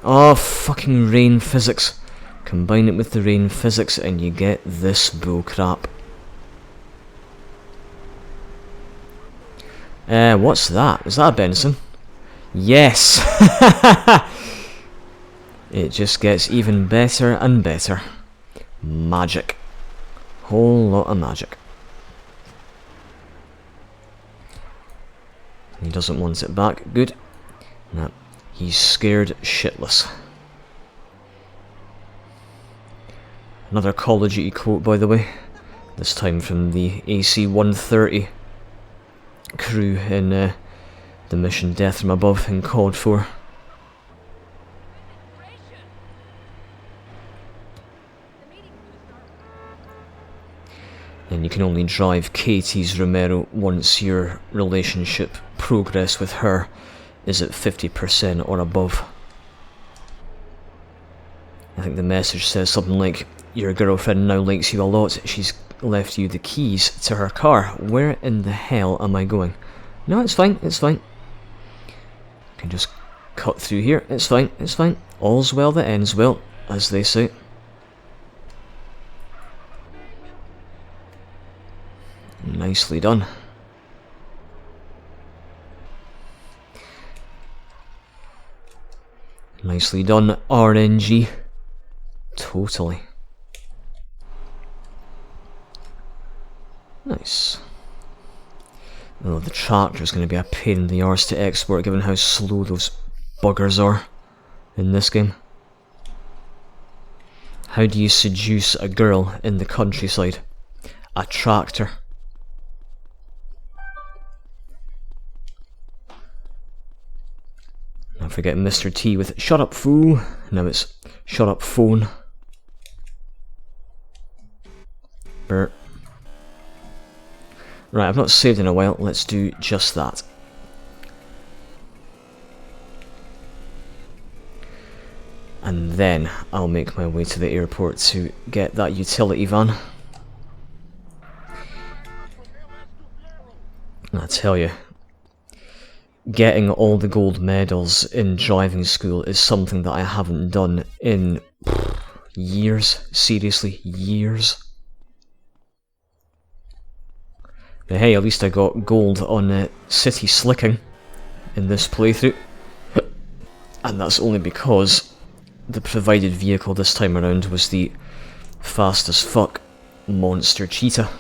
Oh, fucking rain physics. Combine it with the rain physics and you get this bullcrap. What's that? Is that a Benson? Yes! It just gets even better and better. Magic. Whole lot of magic. He doesn't want it back. Good. No. He's scared shitless. Another Call of Duty quote, by the way. This time from the v1.3 crew in the mission Death from Above in COD 4. And you can only drive Katie's Romero once your relationship progress with her is at 50% or above. I think the message says something like, your girlfriend now likes you a lot, she's left you the keys to her car. Where in the hell am I going? No, it's fine, it's fine. I can just cut through here, it's fine, it's fine. All's well that ends well, as they say. Nicely done. Nicely done, RNG. Totally. Nice. Oh, the tractor's going to be a pain in the arse to export given how slow those buggers are in this game. How do you seduce a girl in the countryside? A tractor. Don't forget Mr. T with shut up fool. Now it's shut up phone. Burp. Right, I've not saved in a while, let's do just that. And then I'll make my way to the airport to get that utility van. I tell you, getting all the gold medals in driving school is something that I haven't done in years. Seriously, years. But hey, at least I got gold on city slicking in this playthrough. And that's only because the provided vehicle this time around was the fast as fuck monster cheetah.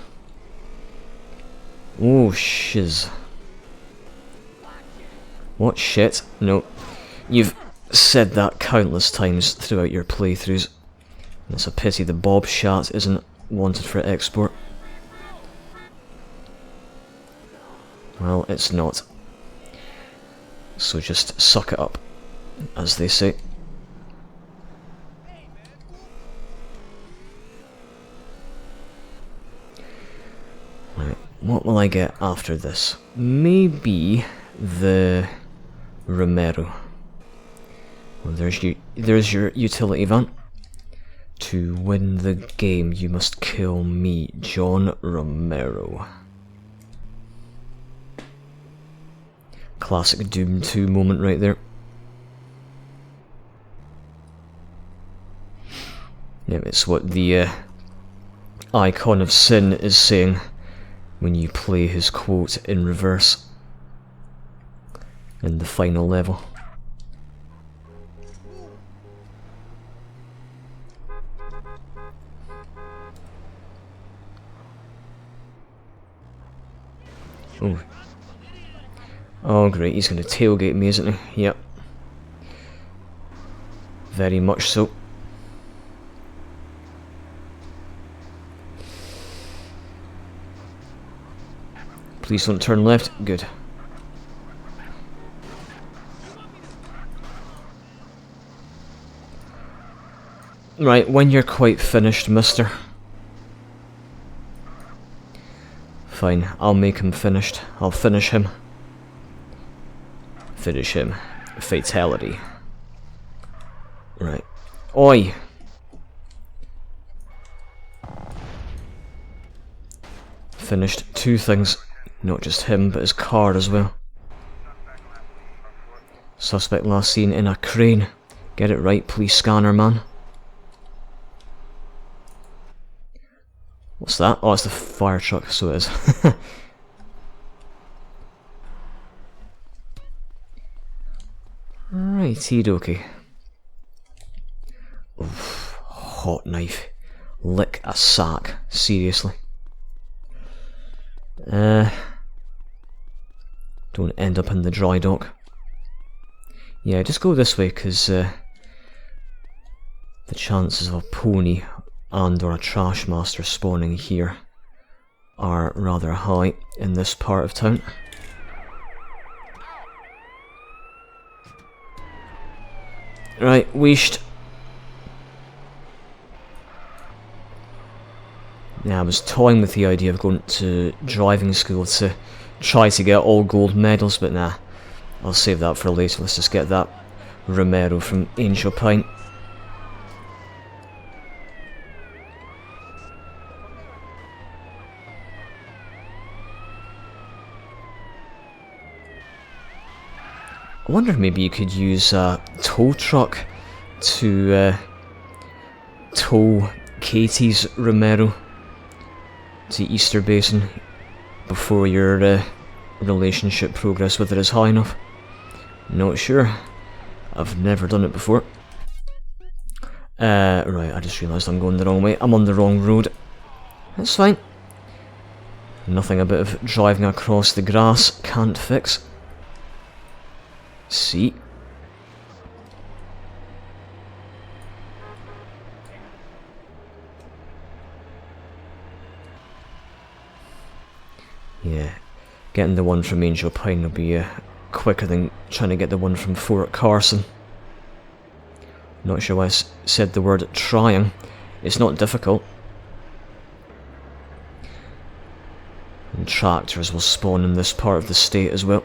Oh shiz. What shit? No. You've said that countless times throughout your playthroughs. It's a pity the Bob Shat isn't wanted for export. Well, it's not. So just suck it up, as they say. will I get after this? Maybe the Romero. Well, there's your utility van. To win the game, you must kill me, John Romero. Classic Doom 2 moment right there. Yeah, it's what the icon of sin is saying when you play his quote in reverse in the final level. Oh. Oh great, he's going to tailgate me, isn't he? Yep. Very much so. Please don't turn left. Good. Right, when you're quite finished, mister. Fine, I'll make him finished. I'll finish him. Finish him. Fatality. Right. Oi! Finished 2 things. Not just him, but his car as well. Suspect last seen in a crane. Get it right, police scanner man. What's that? Oh, it's the fire truck, so it is. Righty dokie. Oof, hot knife. Lick a sack. Seriously. Don't end up in the dry dock. Yeah, just go this way, because the chances of a pony and or a trash master spawning here are rather high in this part of town. Right, weeshed. Yeah, I was toying with the idea of going to driving school to try to get all gold medals, but nah, I'll save that for later. Let's just get that Romero from Angel Pint. I wonder if maybe you could use a tow truck to tow Katie's Romero to Easter Basin before your relationship progress with it is high enough. Not sure. I've never done it before. Right, I just realised I'm going the wrong way. I'm on the wrong road. That's fine. Nothing a bit of driving across the grass can't fix. See? Yeah, getting the one from Angel Pine will be quicker than trying to get the one from Fort Carson. Not sure why I said the word trying. It's not difficult. And tractors will spawn in this part of the state as well.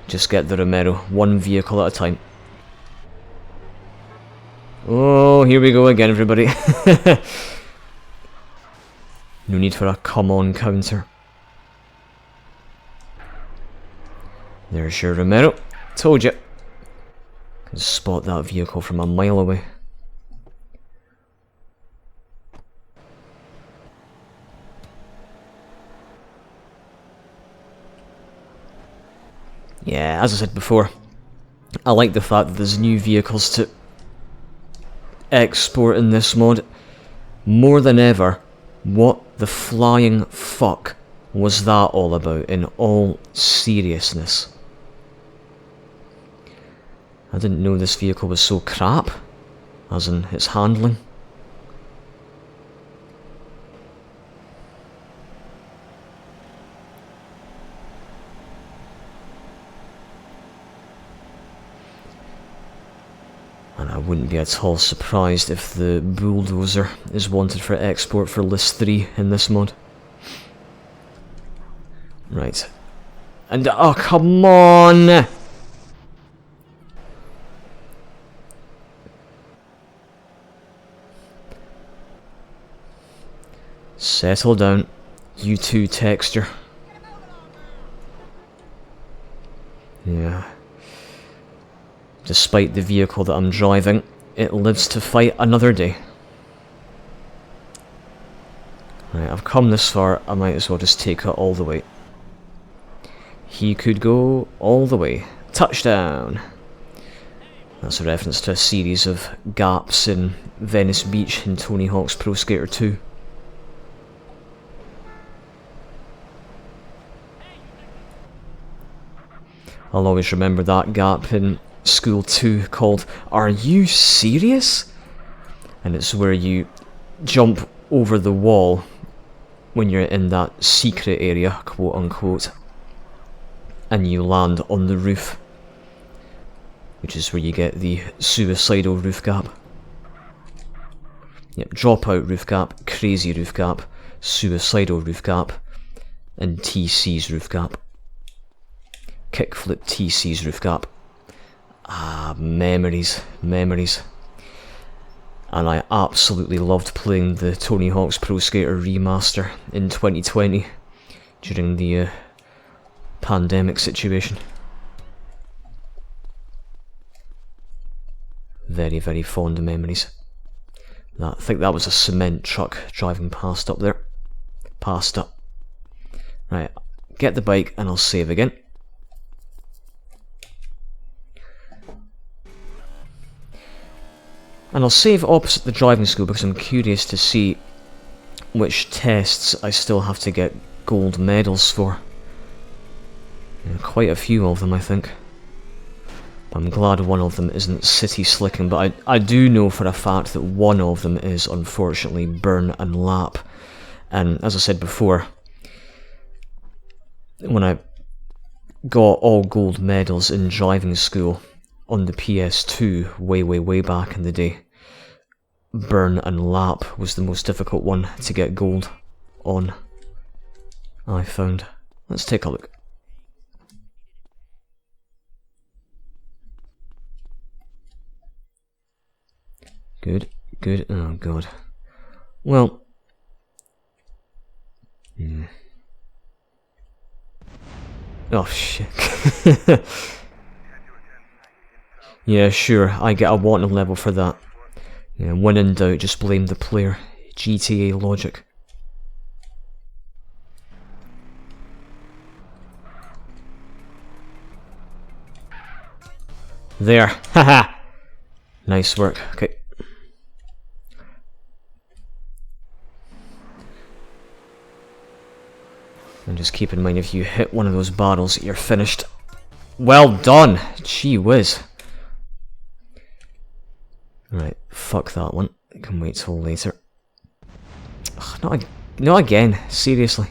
Just get the Romero, one vehicle at a time. Oh, here we go again, everybody. No need for a come on counter. There's your Romero. Told you. Can spot that vehicle from a mile away. Yeah, as I said before, I like the fact that there's new vehicles to export in this mod. More than ever, what the flying fuck was that all about, in all seriousness? I didn't know this vehicle was so crap, as in its handling. And I wouldn't be at all surprised if the bulldozer is wanted for export for list 3 in this mod. Right. And oh, come on! Settle down, you two texture. Yeah. Despite the vehicle that I'm driving, it lives to fight another day. Right, I've come this far, I might as well just take it all the way. He could go all the way. Touchdown! That's a reference to a series of gaps in Venice Beach in Tony Hawk's Pro Skater 2. I'll always remember that gap in School 2 called "Are You Serious?" And it's where you jump over the wall when you're in that secret area, quote unquote, and you land on the roof, which is where you get the suicidal roof gap. Yep, dropout roof gap, crazy roof gap, suicidal roof gap, and TC's roof gap. Kickflip TC's roof gap. Ah, memories, memories. And I absolutely loved playing the Tony Hawk's Pro Skater remaster in 2020 during the pandemic situation. Very, very fond memories. I think that was a cement truck driving past up there. Past up. Right, get the bike and I'll save again. And I'll save opposite the driving school because I'm curious to see which tests I still have to get gold medals for. Yeah, quite a few of them, I think. I'm glad one of them isn't city slicking, but I do know for a fact that one of them is, unfortunately, burn and lap. And as I said before, when I got all gold medals in driving school on the PS2 way back in the day, burn and lap was the most difficult one to get gold on, I found. Let's take a look. Good, good, oh god. Well, oh shit. Yeah, sure, I get a wanting level for that. Yeah, when in doubt, just blame the player. GTA logic. There, haha! Nice work, okay. And just keep in mind, if you hit one of those barrels, you're finished. Well done! Gee whiz. Right, fuck that one. I can wait till later. Ugh, not again, seriously.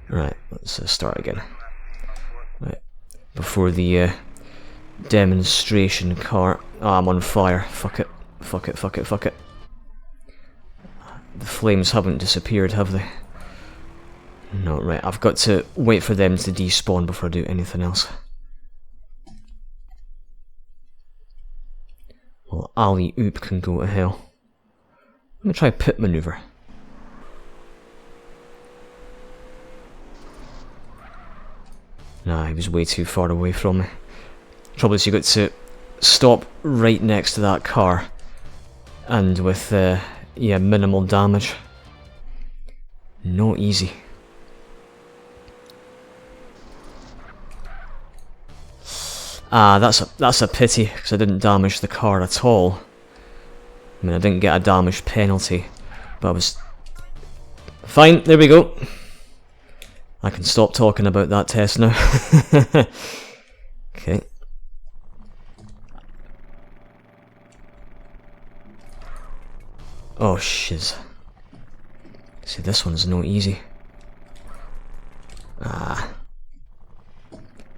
Right, let's start again. Right, before the demonstration car. Oh, I'm on fire. Fuck it. Fuck it, fuck it, fuck it. The flames haven't disappeared, have they? No, right, I've got to wait for them to despawn before I do anything else. Well, alley oop can go to hell. Let me try pit maneuver. Nah, he was way too far away from me. Trouble is, you got to stop right next to that car, and with yeah, minimal damage. Not easy. Ah, that's a pity, because I didn't damage the car at all. I mean, I didn't get a damage penalty, but I was... Fine, there we go. I can stop talking about that test now. Okay. Oh, shiz. See, this one's no easy. Ah.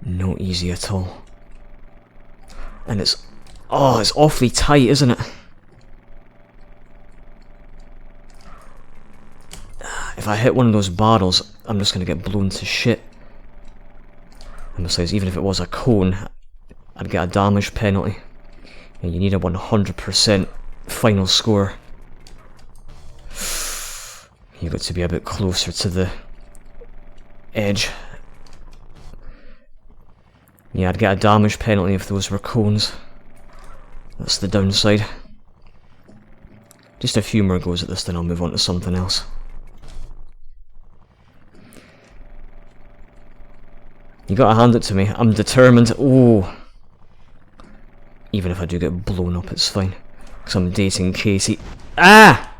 No easy at all. And it's Oh, it's awfully tight, isn't it? If I hit one of those barrels, I'm just going to get blown to shit. And besides, even if it was a cone, I'd get a damage penalty. And you need a 100% final score. You've got to be a bit closer to the edge. Yeah, I'd get a damage penalty if those were cones. That's the downside. Just a few more goes at this, then I'll move on to something else. You gotta hand it to me. I'm determined. Oh. Even if I do get blown up, it's fine. Because I'm dating Katie. Ah!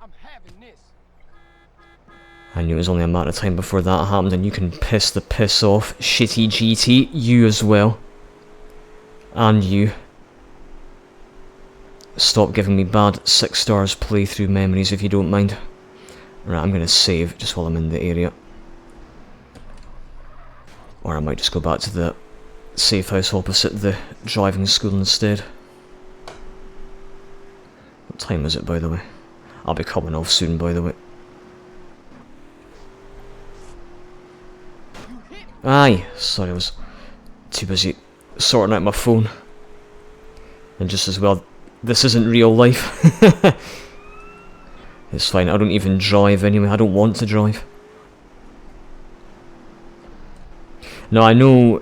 I'm having this. I knew it was only a matter of time before that happened, and you can piss the piss off. Shitty GT. You as well. And you. Stop giving me bad 6 stars playthrough memories if you don't mind. Right, I'm gonna save just while I'm in the area. Or I might just go back to the safe house opposite the driving school instead. What time is it, by the way? I'll be coming off soon, by the way. Aye, sorry, I was too busy sorting out my phone. And just as well, this isn't real life. It's fine, I don't even drive anyway, I don't want to drive. Now I know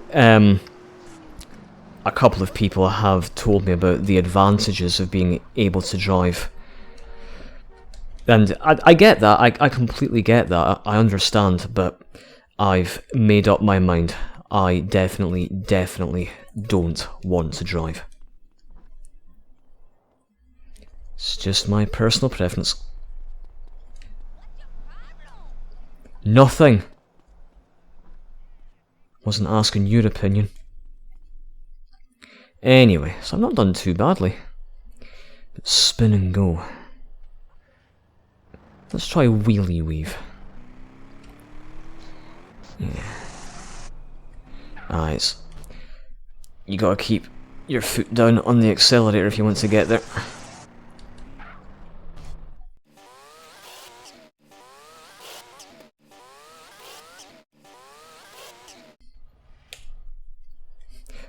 a couple of people have told me about the advantages of being able to drive. And I get that, I completely get that, I understand, but I've made up my mind. I definitely don't want to drive. It's just my personal preference. Nothing. Wasn't asking your opinion. Anyway, so I'm not done too badly. But spin and go. Let's try wheelie weave. Yeah. Eyes. You gotta keep your foot down on the accelerator if you want to get there.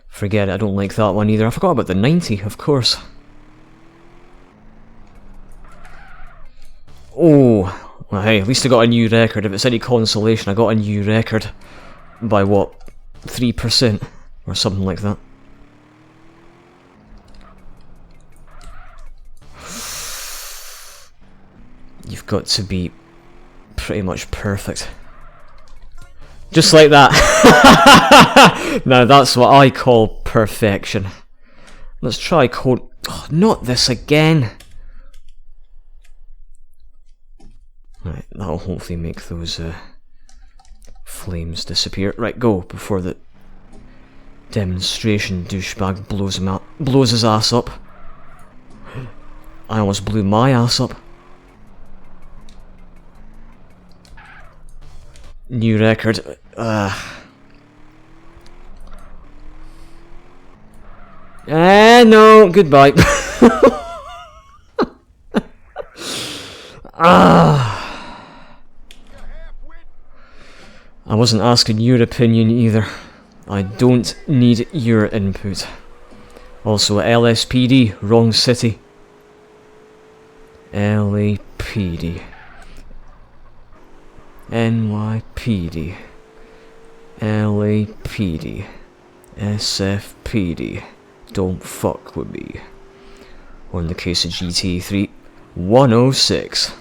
Forget it, I don't like that one either. I forgot about the 90, of course. Oh, well, hey, at least I got a new record. If it's any consolation, I got a new record. By what? 3%? Or something like that. You've got to be pretty much perfect. Just like that. Now that's what I call perfection. Let's try code. Oh, not this again. Right, that'll hopefully make those flames disappear. Right, go before the demonstration douchebag blows his ass up. I almost blew my ass up. New record. No, goodbye. I wasn't asking your opinion either. I don't need your input. Also, LSPD, wrong city. LAPD. NYPD. LAPD. SFPD. Don't fuck with me. Or in the case of GTA 3, 106.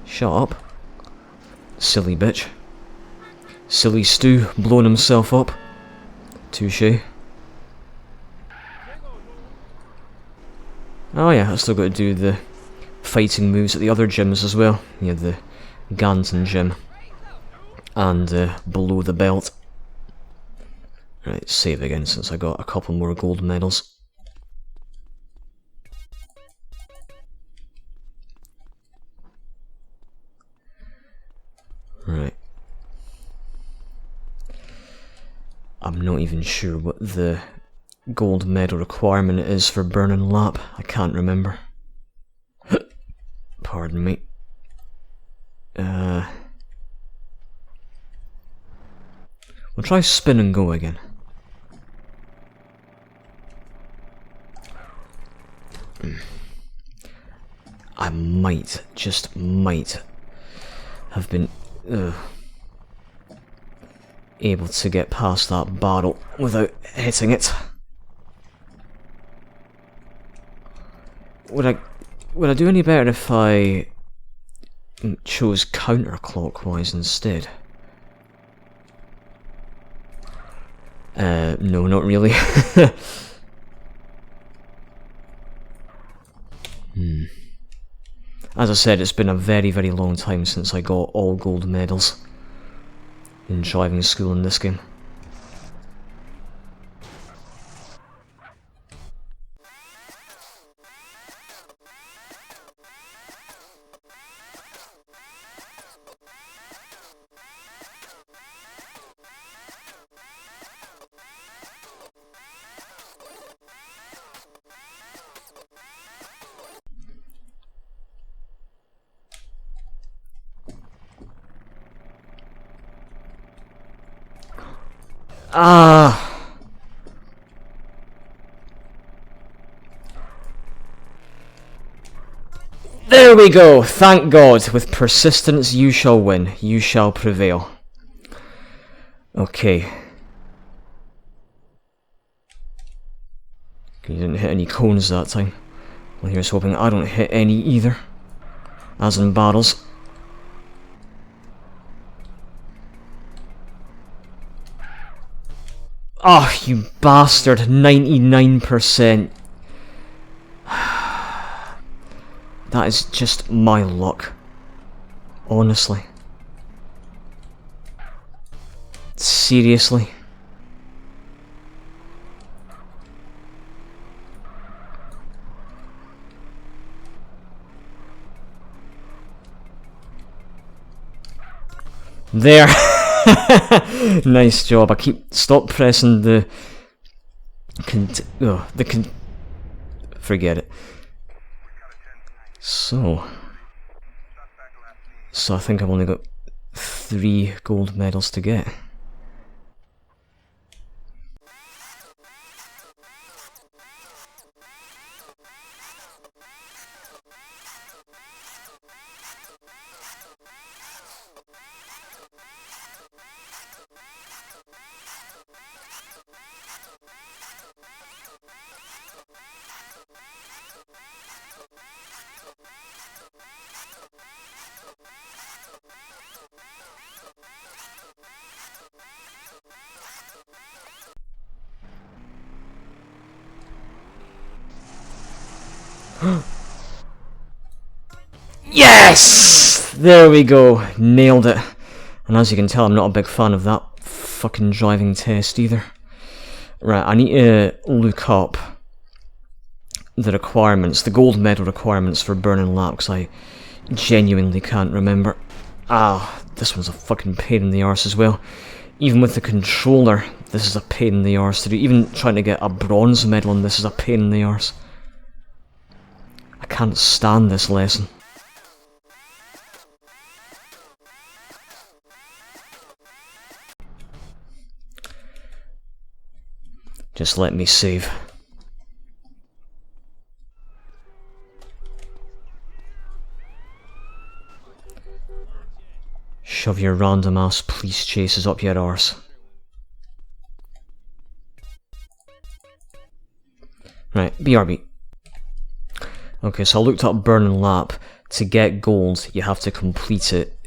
Shut up. Silly bitch. Silly Stu blowing himself up. Touche. Oh yeah, I still got to do the fighting moves at the other gyms as well. Yeah, the Ganton gym. And below the belt. Right, save again since I got a couple more gold medals. Right. I'm not even sure what the gold medal requirement is for burning lap. I can't remember. Pardon me. We'll try spin and go again. I might, just might, have been able to get past that barrel without hitting it. Would I do any better if I chose counterclockwise instead? No, not really. As I said, it's been a very, very long time since I got all gold medals in driving school in this game. Ah! There we go! Thank God! With persistence you shall win. You shall prevail. Okay. You didn't hit any cones that time. Well, here's hoping I don't hit any either. As in barrels. Oh, you bastard. 99%. That is just my luck. Honestly. Seriously. There. Nice job. Stop pressing the forget it. So I think I've only got 3 gold medals to get. Yes! There we go. Nailed it. And as you can tell, I'm not a big fan of that fucking driving test either. Right, I need to look up the requirements, the gold medal requirements for burning lap, because I genuinely can't remember. Ah, this one's a fucking pain in the arse as well. Even with the controller, this is a pain in the arse to do. Even trying to get a bronze medal on this is a pain in the arse. I can't stand this lesson. Just let me save. Shove your random ass police chases up your arse. Right, BRB. Okay, so I looked up burning lap. To get gold, you have to complete it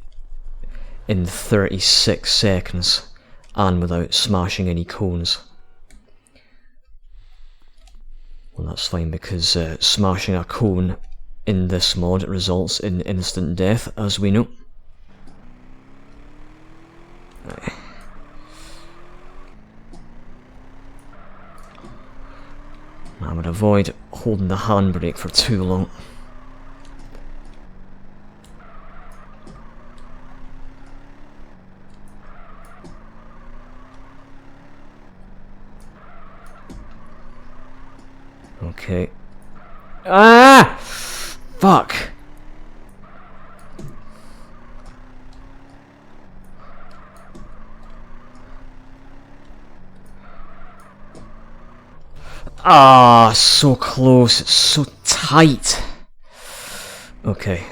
in 36 seconds and without smashing any cones. Well, that's fine because smashing a cone in this mod results in instant death, as we know. Right. I would avoid holding the handbrake for too long. Okay. Ah! Fuck! Ah, so close. It's so tight. Okay.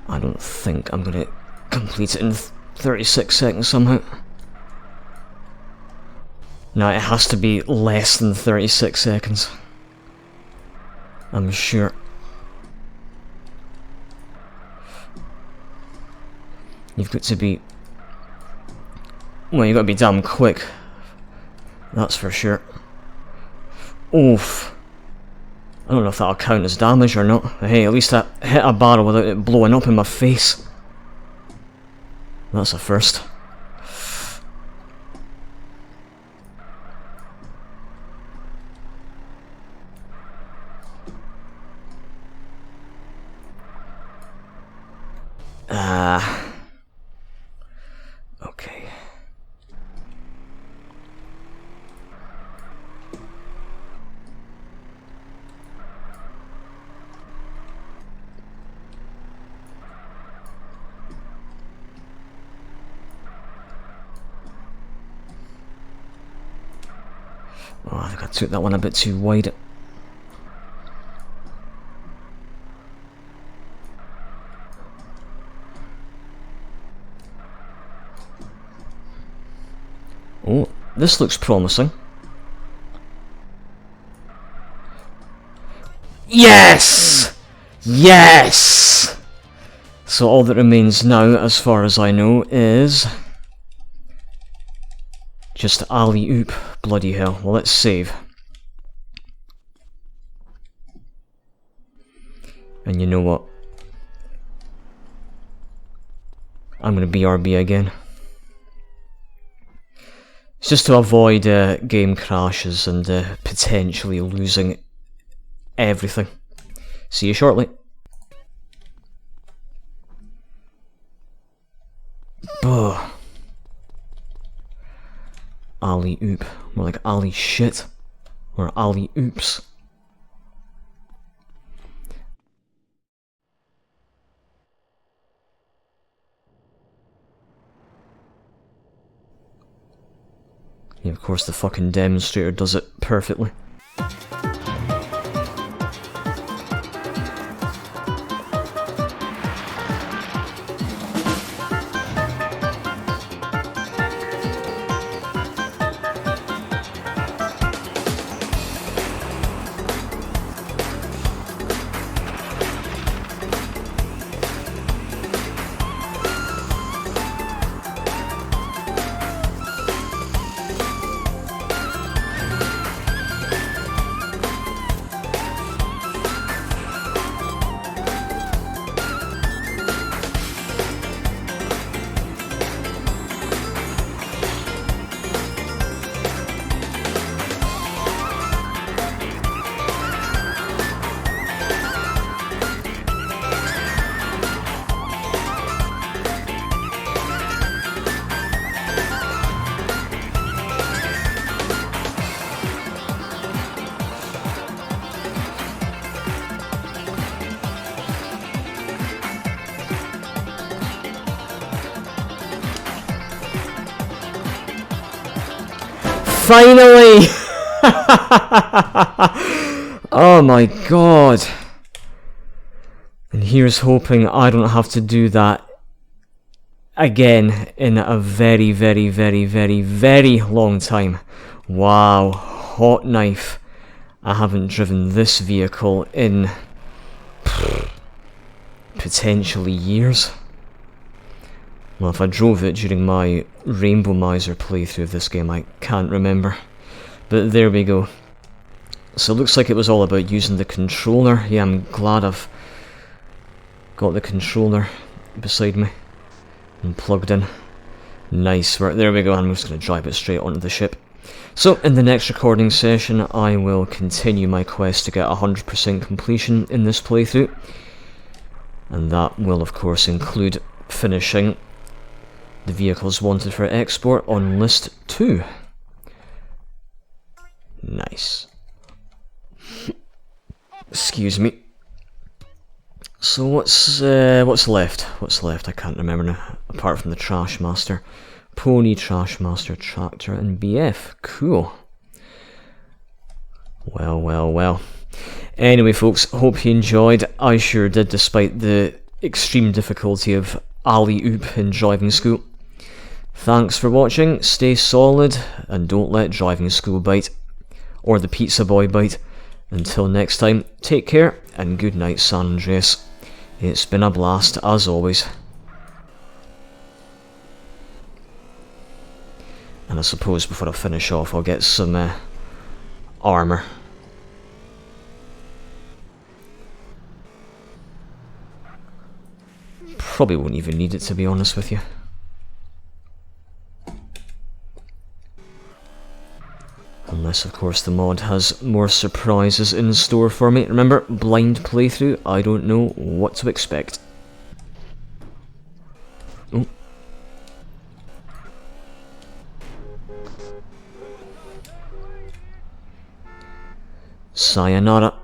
I don't think I'm gonna complete it in 36 seconds somehow. No, it has to be less than 36 seconds. I'm sure. You've got to be... Well, you've got to be damn quick. That's for sure. Oof. I don't know if that'll count as damage or not. But hey, at least I hit a barrel without it blowing up in my face. That's a first. Okay. Oh, I think I took that one a bit too wide. Oh, this looks promising. Yes! Yes! So all that remains now, as far as I know, is... just alley-oop. Bloody hell. Well, let's save. And you know what? I'm gonna BRB again. It's just to avoid game crashes and potentially losing everything. See you shortly. Ugh. Alley-oop. More like alley shit. Or alley-oops. Yeah, of course the fucking demonstrator does it perfectly. Finally! Oh my god. And here's hoping I don't have to do that again in a very, very, very, very, very long time. Wow, hot knife. I haven't driven this vehicle in potentially years. Well, if I drove it during my Rainbow Miser playthrough of this game, I can't remember. But there we go. So it looks like it was all about using the controller. Yeah, I'm glad I've got the controller beside me and plugged in. Nice, there we go, I'm just going to drive it straight onto the ship. So, in the next recording session, I will continue my quest to get 100% completion in this playthrough. And that will, of course, include finishing the vehicles wanted for export on list 2. Nice. Excuse me. So what's left? What's left? I can't remember now. Apart from the Trash Master, Pony, Trash Master, Tractor, and BF. Cool. Well, well, well. Anyway, folks, hope you enjoyed. I sure did, despite the extreme difficulty of alley-oop in driving school. Thanks for watching. Stay solid, and don't let driving school bite, or the pizza boy bite. Until next time, take care, and good night, San Andreas. It's been a blast, as always. And I suppose before I finish off, I'll get some armour. Probably won't even need it, to be honest with you. Unless, of course, the mod has more surprises in store for me. Remember, blind playthrough, I don't know what to expect. Oh. Sayonara.